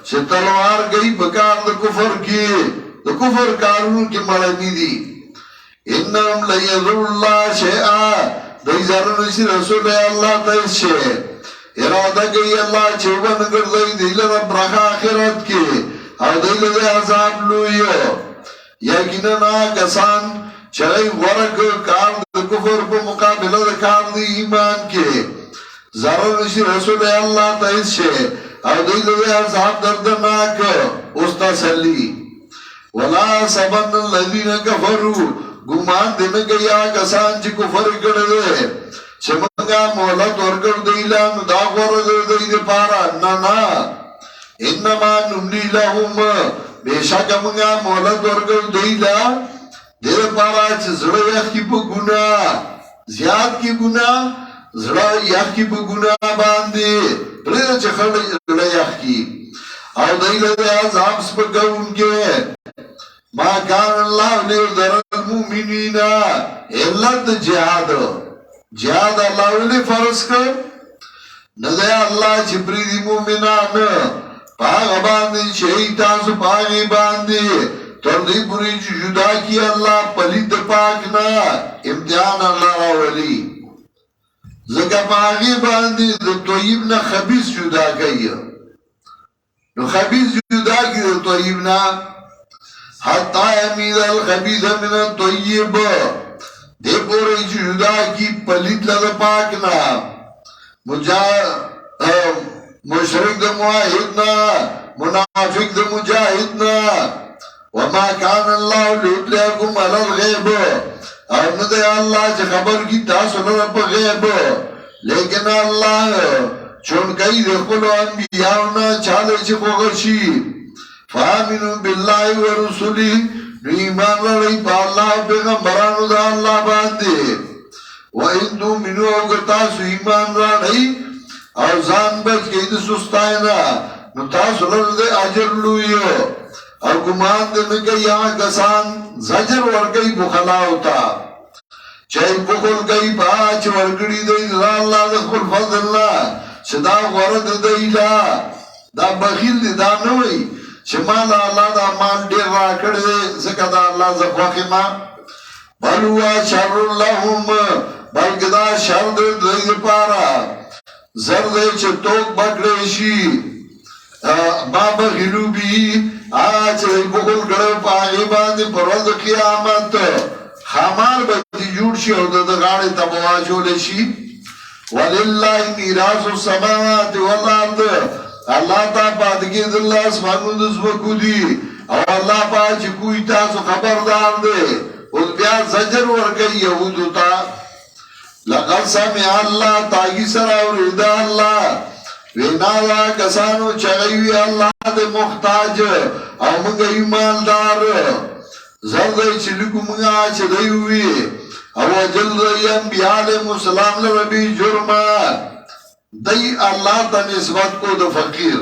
چه تلوار گئی بکار دا کفر کی دا کفر کارون کی ملنی دی انہم لیذر اللہ شیعہ دی زرنشی رسول اللہ تیس شے ارادہ گئی اللہ چوبن گردائی دیل رب رخ آخرت کی او دیل دی عذاب لوئیو یقیننا کسان چگئی ورک کار دا کفر پا مقابلہ دا کار دی ایمان کے زرنشی رسول اللہ تیس شے او دیل دی عذاب دردناک اس تسلی ولا سبن الذین کفروا گمان دینے گیا کسان چی کفر کردے چی منگا مولت ورکر دیلان دا غورد دی پارا نانا انما نملی لهم بے شک منگا مولت ورکر دیلان دی پارا چی زڑا یخ کی پا گناہ زیاد کی گناہ زڑا یخ کی پا گناہ باندے پریر چی خڑ زڑا یخ کی او دیل دی عذاب سپکا ان کے ما کان اللہ لیردر المومنین علت جہاد جہاد اللہ ولی فرض کر ندے اللہ چپری دی مومنان پاگ باندی شہیدان سو پاگی باندی تردی پوری جدا کی اللہ پلید پاکنا امتحان اللہ راولی زکا پاگی باندی طیب نا خبیث جدا کئی نو خبیث جدا کی طیب نا حتی امید الخبیث من الطیب دے پوری جدا کی پلیت لد پاکنا مشرک دا معاہدنا منافق دا مجاہدنا وما کان اللہ لیطلعکم علی الغیب اور ندے اللہ چھ خبر کی تاسو رب غیب لیکن اللہ چون کئی دخلو انبیاؤنا چالے چھ بغرشی فآمنوا باللہ ورسولی نو ایمان رڑی پا اللہ پیغمبرانو دا اللہ باندے وَإِن تُؤْمِنُوا اگر تاسو ایمان رڑی اور زان بچ گئی دا سستائنا نو تاسو لردے عجر لوئیو اور گمان دینے گئی یہاں کسان زجر ورگئی بخلا ہوتا چاہی بخل گئی باچ ورگڑی دی دا اللہ دخل فضلنا چدا غرد دیلا دا بخیل دی دا نوئی چه مال اللہ دا مال دیر را کرده زکا دا اللہ زخواقی ما بلوا شر اللہم بلکہ دا شر دید پارا زرده چه توک بکڑیشی ما بخیلو بی آج بخل کرده پاگی باندی پرود قیامت خامار بکتی جوڑ شی او دا غاڑی تبواجو لیشی وللہ میراث السماوات والارض اللہ تا پادگی دلہ اسمانو دزمکو دی او اللہ پا چی کوئی تاسو خبردار دے اس بیا زجر ورگئی یہودو تا لقد سمع اللہ تاگی سرا ورد اللہ وینالا کسانو چغیوی اللہ دے محتاج او منگا ایماندار زردے چلکو منگا چدیوی او جلد انبیاء علیہ السلام لربی جرمہ دی اللہ تا نسبت کو دا فقیر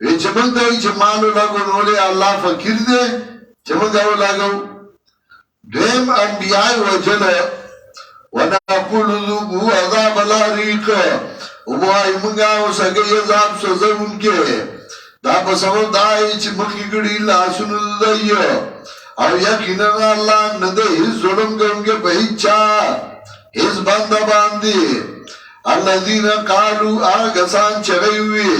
وی چمک دائی چه مالو لگو نولے اللہ فقیر دے چمک داو لگو دویم انبیاء وجل ونقول ذوبو عذاب الحریق وبوائی منگاو سگئی عذاب سزا ان کے دا بسو دائی چه مخی گڑی لاسن دائی او یقیننا اللہ ندے ہز ظلم گرنگے بہیچا ہز بندہ باندی الذین قالوا آگسان چگئیوی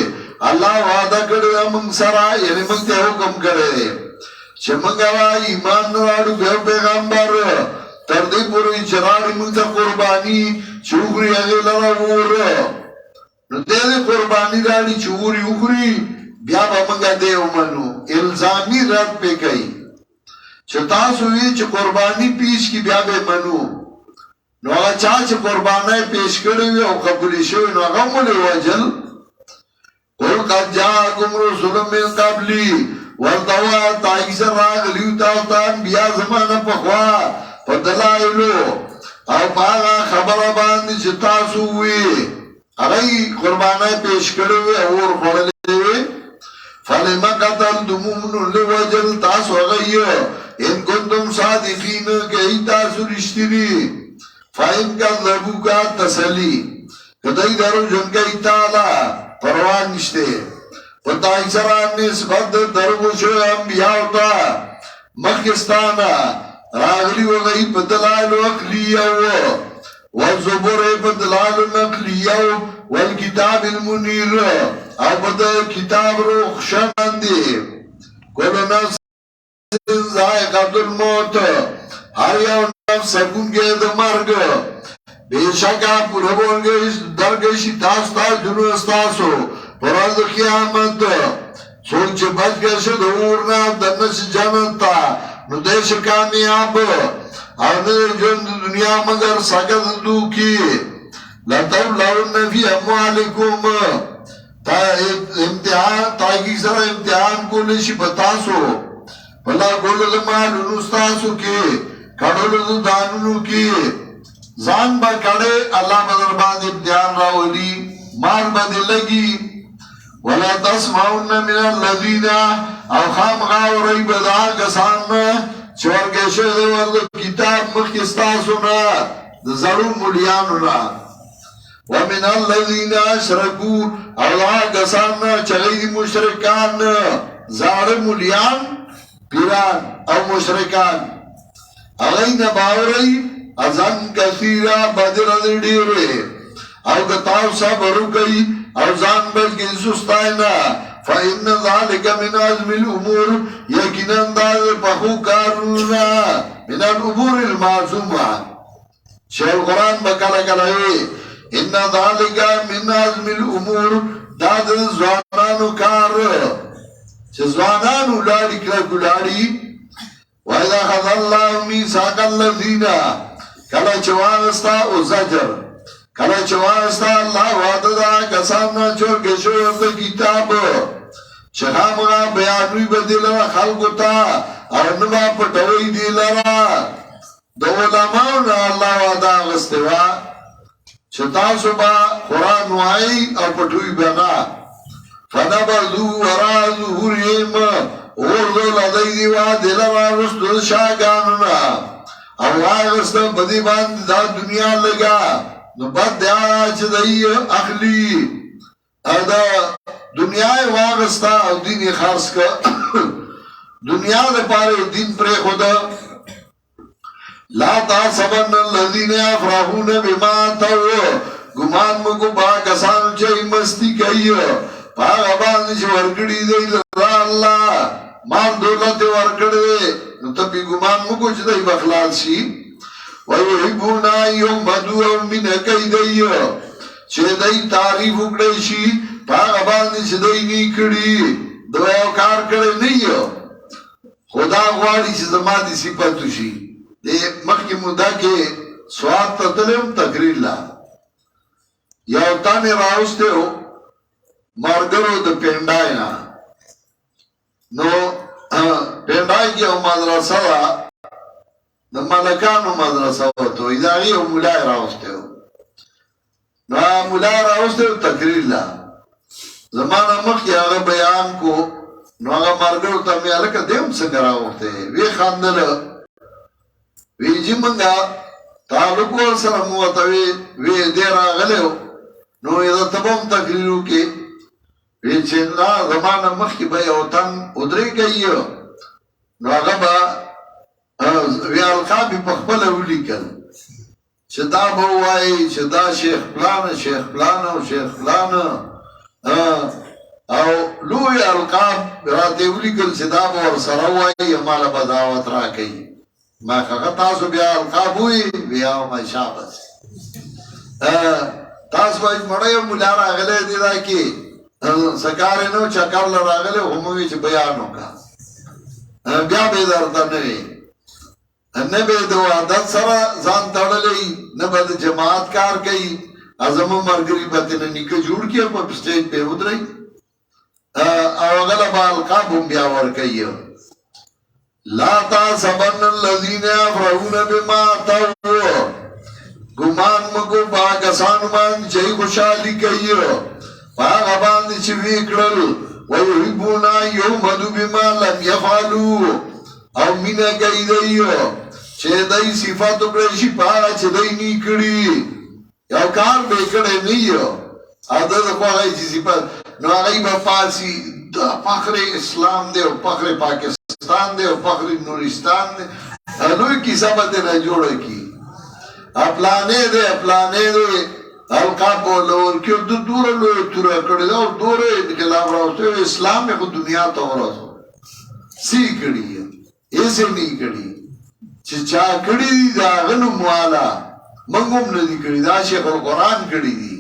اللہ وعدہ کرده منگ سرا یعنی منگ تے حکم کرده چه منگوا ایمان نوارو بیو پیغمبر تردی پوری چراری منگ تا قربانی چوگری اغیل راور نو دے قربانی داری چوگری اگری بیا با منگا دیو منو الزامی رد پہ کئی چه تاسوی چه قربانی پیش کی بیا بے منو نو آگا چاچ قربانای پیش کردوی او قبولی شوی نو آگا مولی وجل قل قد جاکم رسول من قبلی والدوا تاکیسر راگ لیوتاوتان بیا زمان پخوا پدلائلو او پاگا خبر باندی چتاسو ہوئی اگئی قربانای پیش کردوی اور خورلوی فلما قتل دمومن لوجل تاسو اگئی ان کنتم صادقین کئی تاسو رشتنی فائن کا لبو کا تسلی کدی درو جنگی تالا پروان نشتے پتائی سران نسبت دروشو انبیاء تا مخستانا راغلی و غیب دلال اقلیو والزبور بدلال نقلیو والکتاب المنیر او بدل کتاب روخ شمندی کلو نفس ذائقت الموت ہر یو نفس سکونگے دا مرگ بیشکا پورا بولگے درگشی تاستا جنو استاسو پرد قیامت سوچ بچ گشد اورنا دنس جنتا ندیش کامیاب اور جن دنیا مگر سکت دو کی لَتَوْلَوْنَ فِي أَمْوَالِكُمْ امتحان تاکی سر امتحان کو لشی بتاسو بلا گولو دا مالو نستاسو کی کڑولو دا دانونو کی زان با کڑے اللہ مدربان امتحان راولی مال بدے لگی وَلَا تَسْمَعُنَّ مِنَ الَّذِينَ او خام غاو رئی بدا کسان چورکشو دے ورد کتاب مخستاسونا دا ضرور ملیانونا وَمِنَ الَّذِينَ أَشْرَكُوا اللہ کسان چغید مشرکان زار ملیان پیران او مشرکان اغین باوری ازن کثیرہ بدر دیرے او کتاو صبرو کئی او زان بلکی سستائنا فَإِنَّ ذَلِكَ مِنْ عَزْمِ الْأُمُورِ یقیناً داد پخو کارونا من الامور المعظومہ شیخ قرآن بکلا کلائی ان ذالک من عزم الامور داد زوانانو کار چه زوانانو لاری کلکو لاری وَإِذَا خَذَ اللَّهُ مِيثَاقَ الَّذِينَ کلا چواغستا او زجر کلا چواغستا اللہ وعددا کساننا چور گشو ارد کتاب چخامغا بیانوی بدلر خلقو تا ارنبا پتوئی دیلر دو علماؤنا اللہ وعدا غستوا چتاسو با قرآن وائی او پتوئی بنا فنبذو ورا ظهورهم اوردو لدی دیوا دلر رستو شاگانونا او آغستا بدی باند دا دنیا لگا نو بد دیا چه دای اخلی دا دنیا واغستا او دین خارس کا دنیا دے پارے دین پر خدا لا تحسبن الذین یفرحون بما اتوا گمان مگو با کسان چه مستی کئی پاگا باندې چې ورکړي دی لرا الله مال دولت ورکړي نو ته به ګمان مګو چې دی بخلال شي ويحبون يومدوا من كيدي چې دی تعریف وکړي شي پاگا باندې چې دی نه کړي دوی کار کړی نه یو خدا غواړي چې زما دي صفات شي د مخکې مده کې سواد ته تلم تقریر لا یو تانه راوسته مرګرو د پندای نه نو پندای کې او مدرسه وا د ملکانو مدرسه وته اداري او مولای راوسته نو مولای راوسته تقریر لا زمانه مخکې هغه بیان کو نو هغه مرګرو ته مې الکه دیم څنګه راوته وی خاندل وی جی منگا تعلق ورسره موتوی وی دیر آغلیو نو ایده تبام تقریرو که وی چه نا زمان مخی با یوتن ادری گئی نو آغا با وی القابی پخبل اولی کل چه دا بوائی چه دا شیخ پلان و شیخ پلان او لوی القاب راتی اولی کل چه دا بور سروائی مالا بداوت را کئی ما کاغه تاسو بیا القابوی بیا ما شابس تاسو وای مړی مولا راغله دی دا کی سکار نو چکر راغله هموی چې بیان وکا بیا به درته نه وی نه به د عادت سره ځان تړلې نه به جماعت کار کوي اعظم مرګري به نه نیکه جوړ کیه په سټیج په ودرای او غلبا القاب بیا ور کوي لا تحسبن الذين يفرحون بما اتوا گمان مگو با کسان مان چه خوشحالی کئی پاگا باندی چه ویکرل ویحبونا یومدو بما لم یفعلو او مینا کئی دی چه دی صفاتو کرشی پاگا چه دی نی کری یو کار به کړی نه یو او د خوغه صفات نو هغه په فارسی د فخر اسلام دی او فخر پاکستان دی او فخر نورستان دی نو کیسه به نه جوړه کی خپلانه دی القاب بولور کې د دور له تور کړي او دور خلاف راوته اسلام په دنیا ته ورسو سی کړي ایسه نه کړي چې چا کړي دا غنو موالا منګوم نه دي کړي دا شیخ القرآن کړي دي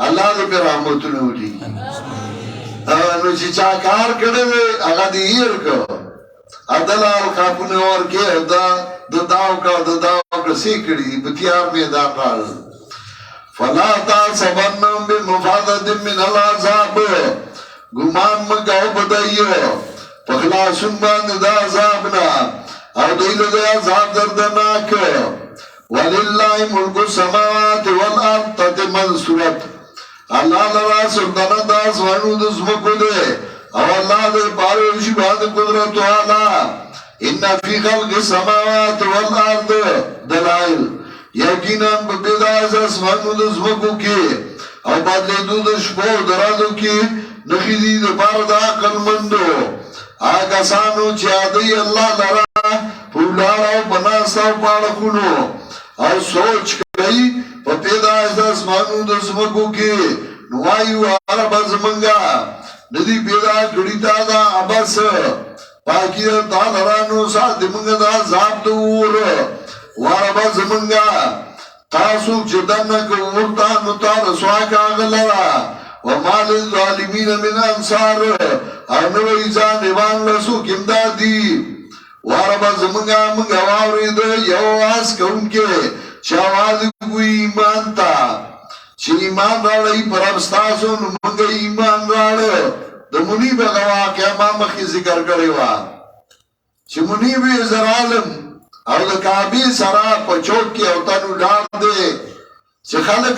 الله دې په رحمتونو وړي نو چې چا کار کړي هغه دې یې کو عدل القابونه ورکه دا د داو کا سی کړي په تیار میدان راځي فلا تحسبنهم بمفازة من العذاب گمان مگاو بدایو پخلاسون باندې دا عذابنا او دیل دا عذاب دردناک وللہ ملک السماوات والارض تتمن صورت اللہ لرا سلطنت دا سوانو دزمکو دے او اللہ دے پاروشی باند قدرت والا ان فی خلق السماوات والارض دلائل یقینا بپیدا از اسمانو دزمکو کی او بدلیدو دشپو درازو کی نخیدی دپار دا عقل مندو آگا سانو چیادی اللہ لرا پولارا و بناستا و پاڑکونو او سوچ کئی بپیدا از اسمانو دزمکو کی نوائیو عرب ازمنگا ندی پیدا کڑیتا دا عباس پاکی دا لرانو سا دمنگا دا زاب دور واربا زمنگا تاسو چدنک ورطا نتا رسواک آغلرا ومال الظالمین من انصار ارنوی زان ایوان لسو کمدادی واربا زمنگا منگا واورید یو آس کونکے چاواز کوئی ایمان تا چی ایمان راڑی پرابستاسو نمانگا ایمان راڑ دمونی بغوا کیا مخی ذکر کریوا چی منی بی زرالم او د کعبه سره په چوک کې او تنو لار دی چې خلک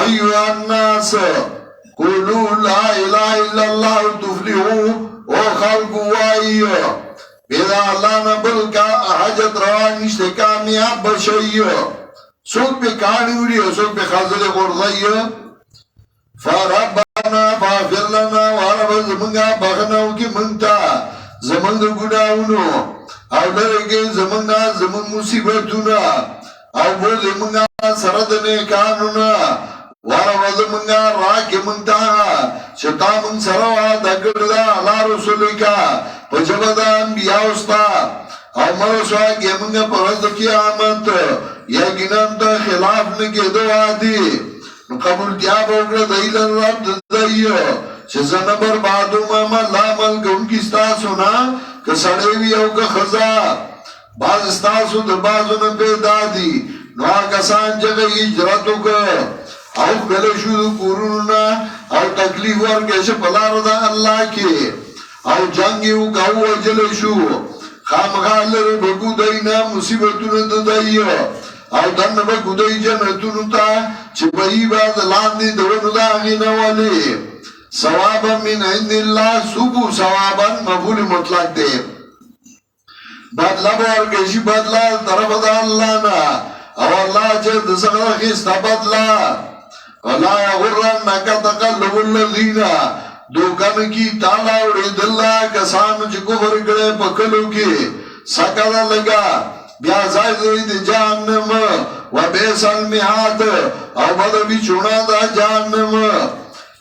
ايها الناس قولوا لا اله الا الله تفلحوا او خلق وایو بلا الله نه بل کا حاجت روا نشته کامیاب بشي څوک به کاڼي وړي او څوک به خازله ورځي فربنا فاغفر لنا ورب زمونږه بغنو کې مونږه زمونږ ګناونو او لرګي زمونږه زمون مصیبتونه او بو زمونږه سره د نیکانونه ورب زمونږه راکې مونږه شتا مونږ سره د ګردا الله رسول کا پجبدا انبیاء استا او مرسوا کې مونږه په ورځ د قیامت یقینا ته خلاف نه کېدو عادي نو قبول کیا بوکړه دایله رب دایو چې زنه بربادو ما لامل کوم کی ستاسو نه که سړی وی او که خزا باز ستاسو د بازو نه پیدا دي نو کسان چې هجرت وکړ او بل شو کورونه او تکلیف ورکړي چې په لار د الله کې او جنگ یو غو وجل شو خامغالر بګو دینه مصیبتونه د دایو او دنه بګو دای جنتونو ته چې په ایباد لاندې دونو دا غینه والی ثوابا من عند الله سبو ثوابا مفعول مطلق دی بدلا ورکشي بدلا طرف د الله نه او الله چې د څنګه خسته بدلا ولا غرنك تقلب الذين دوکان کی تعالی اور دللا کسان چې کفر کړي په کلو کې سکاله لگا بیا ځای دې جهنم و بیس المحاد او بده بی چونا دا جهنم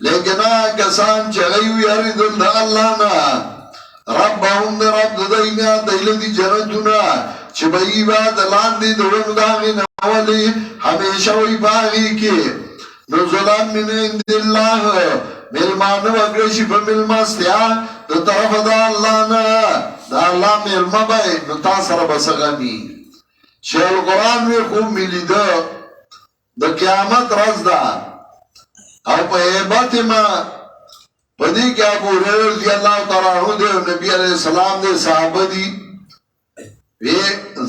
لیکن کسان چې غیو یریدل د الله نه ربهم د رب د دینا دیل دی جنتونه چې به عبادت لاندې دوړو داغې نه ولي همیشه وي باغی کې نزلا من عند الله ملمانه وکړي چې په ملمستیا د طرف د الله نه دا الله ملما به نو تاسو سره بسغني چې القرآن وی خو ملیده د قیامت ورځ ده او په hebat ما پدې کې ابو هريره رضی الله تعالی عنہ د نبی عليه السلام د صحابه دي وی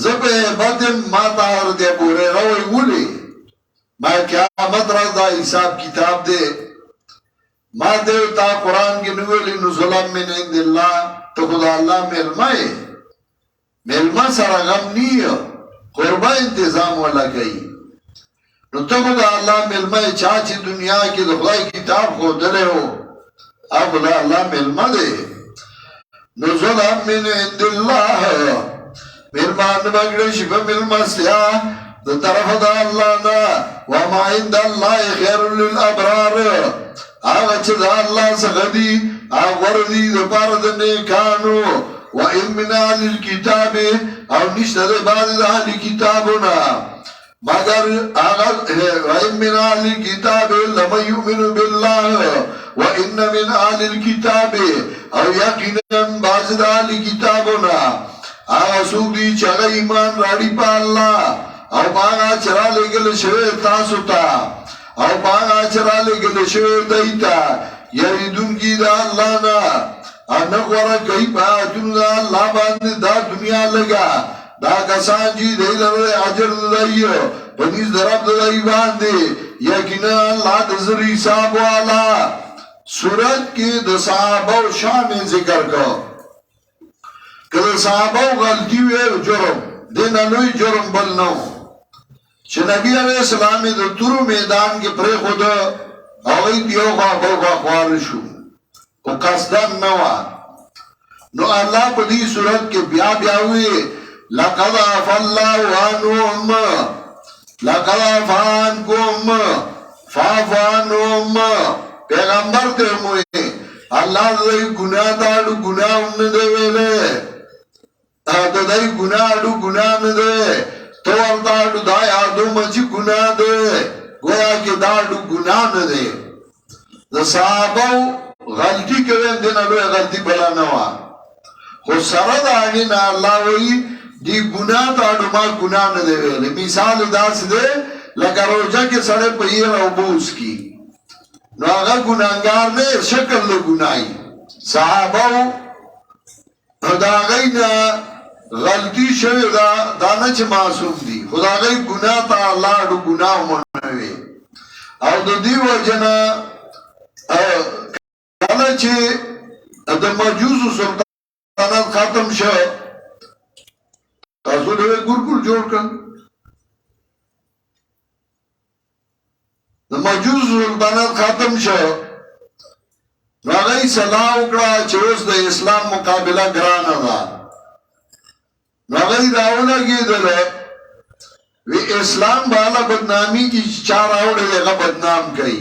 زبه hebat ما ته د ابو هريره ویلي ما قیامت ورځ دا حساب کتاب دی ما دې تا قرآن کې نوې نزول من عند الله ته خدای الله ملما سره غم نیو قربا انتظام ولا کوي نو ته به د الله مېلمه یې. چا چې دنیا کې د خدای کتاب ښودلی و هغه د الله مېلمه دی. نزلا من عند الله مېلمان به کړی شي په مېلمستیا د طرفه د الله نه. وما عند الله خیر للابرار هغه چې د الله څخه دي هغه غوره دي دپاره د نیکانو. وان من اهل الکتاب او نشته د بعضې د اهل کتابونه مگر هغه وان من اهل الکتاب لمن یؤمن بالله وان من اهل الکتاب او یقینا بعضې د اهل کتابونه هغه څوک دي چې هغه ایمان راړي په الله او په هغه چې رالېږلی شوی تاسو ته او په هغه چې رالېږلی شوی دی ته یریدونکي د الله نه نه غوره کوي په آیتونو د الله باندې دا دنیا لږه. دا کسان چې دی لره اجر د دی په نیز د رب د دی باندې یقینا الله د زر حساب والا. سورت کې د صحابه شان ذکر کو. که د صحابه غلطي وي جرم دینه لوی جرم بل نه چې نبی علیه السلام د تورو میدان کې پرېښود هغوی یو خوا بل خوا خواره شو خو قصدن نه وه. نو الله په دې صورت کې بیا وی لقد عفا الله عنهم لقد عفا عنكم فاعف عنهم. پیغمبر ته موي الله دې ګناه داړو ګناه نه دی ویلې دا دې ګناه نه دی تو ورته دا یادو مچ ګناه دی گویا کې داړو ګناه نه دی. د صحابه غلطي کوي دنه لوی غلطي بلا نه وا خو سره دا نه الله وی دی ګناه داړو ما ګناه نه دی ویلې. مثال داس دی لکه روزه کې سره په یې او بوس کی نو هغه ګناهګار نه شکل له ګناي. صحابه دا غینا غلطی شوی دا نه چې معصوم دي خدا غي ګناه ته الله د ګناه منوي. او د دې وجنه کله چې د مجوس سلطنت ختم شو تاسو له ګورګور جوړ کړ د مجوس سلطنت ختم شو راغی صلاح وکړه چې اوس د اسلام مقابله ګرانه ده. راغی راولګېدل وی اسلام بالا بدنامی کی چا راوړی هغه بدنام کوي.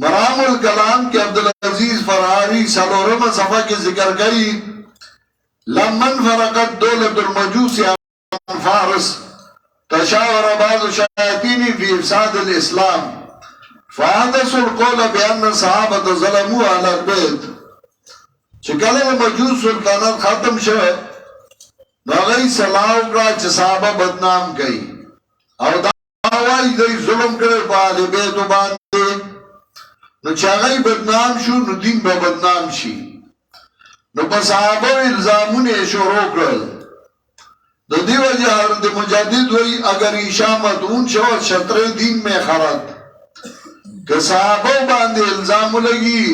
مرام الکلام کې عبدالعزیز فراری سلورمه صفحه کې ذکر کوي لمن فرقت دولة المجوس عن فارس تشاور بعض الشياطين في افساد الاسلام فحدثوا القول بان صحابه ظلموا على البيت. چې کله مجوس سلطنت ختم شوه ناغی صلاح وکړه چې صحابه بدنام کوي او دا وایي دوی ظلم کړی په اهل بیتو باندې. نو چې هغوی بدنام شو نو دین به بدنام شي. نو په صحابه الزامونه یې شروع کړل. د دې وجه حضرت مجدد وایي اگر عیشا مدعون شود شطر دین میں خرد. که صحابه باندې الزام ولګي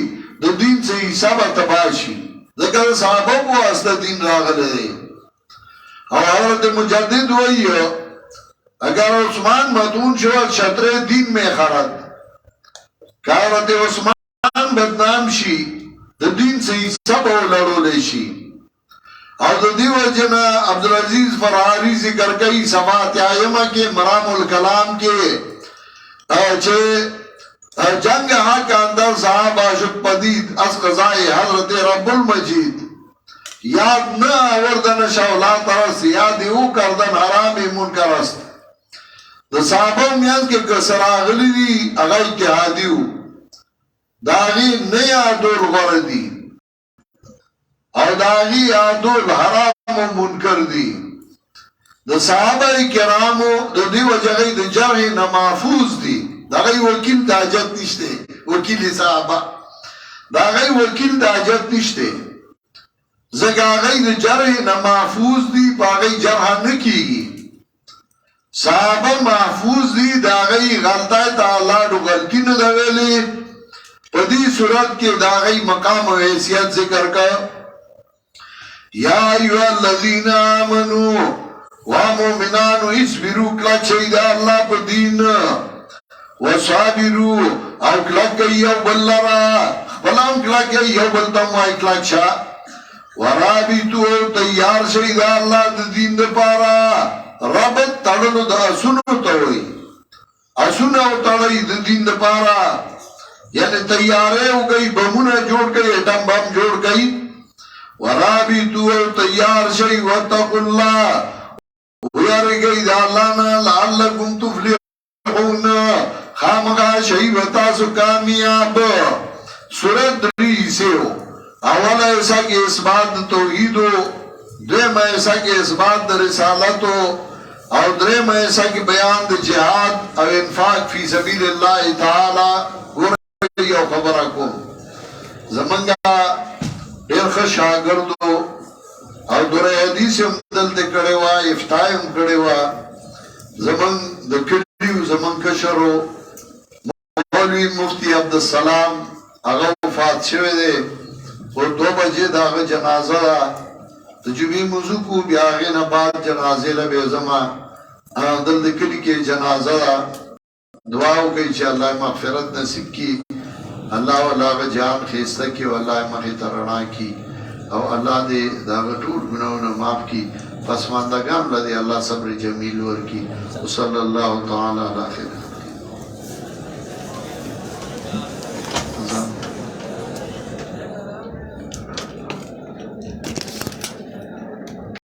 د دین څخه حساب تباه شي ځکه صحابه په واسطه دین راغلی دی. او حضرت مجدد وی اگر عثمان مدعون شود شطر دین میں خرد. که حضرت عثمان بدنام شي د دین سے حساب لړولی شي. او د دې وجنه عبدالعزیز فراری ذکر کوي صفحه ایمه کې مرام الکلام کې چې جنگ حق اندر صاحب عاشق پدید از قضای حضرت رب المجید یاد نه آوردن شولا ترس یاد او کردن حرام منکر است. د صحابه میان کې کسراغلی دي هغه اتحادیو داغي نه یادول غوړ دي او داغي یادول حرام منکر دي. د صحابه کرامو د دې وجهه د جرح نه محفوظ دي. داغی وکیل دا حاجت نشته وکیل صحابه داغی وکیل دا حاجت نشته زکه هغه د جرح نه محفوظ دي باغی جرح نه کیږي. صحابه محفوظ دي داغی غلطه تعالی د غلطی نه دی ویلي. په دې صورت کې داغی مقام او حیثیت ذکر کا یا ایها الذین آمنو وا مومنانو اصبرو کلک شئی دا اللہ پا دین وصابرو او کلک گئی یو بل لرا خبلام کلک گئی یو بل تموائی کلک شا ورابطو تیار شئی دا اللہ دا دین دا پارا ربط تڑلو دا اسنو تاوئی اسنو تڑی دا دین دا پارا یعنی تیارے ہو گئی بمونہ جوڑ گئی ایٹم بم جوڑ گئی ورابطو تیار شئی واتقوا اللہ ویاری گئی دا اللہ نا لعلکم تفلحون خامقا شئی وطاسو کامیاب سورت دری سے ہو اول ایسا کہ اثبات توحید ہو دویم ایسا کہ اثبات رسالت ہو اور دریم ایسا کہ بیان جہاد او انفاق فی سبیل اللہ تعالی گوری او خبرکو زمانگا ایرخ شاگردو او دوری حدیث ہم دلتے کڑے وا افتائی ہم کڑے وا زمان دکڑیو زمان کشرو مولوی مفتی عبدالسلام اغا وفات شوئے دے اور 2 بجے دا اغا جنازہ دا تجوبی موضوع کو بیاغین بعد جنازے لبے زمان دل دکلی کے جنازہ دا دعاو کئی چھے اللہ مغفرت نصیب کی اللہ واللہ جان خیستہ کی واللہ مخی ترنا کی او اللہ دے داغ ٹوٹ گناونا معاف کی پسماندگان لدے اللہ صبر جمیل ور کی وصلی اللہ تعالی علیہ خیر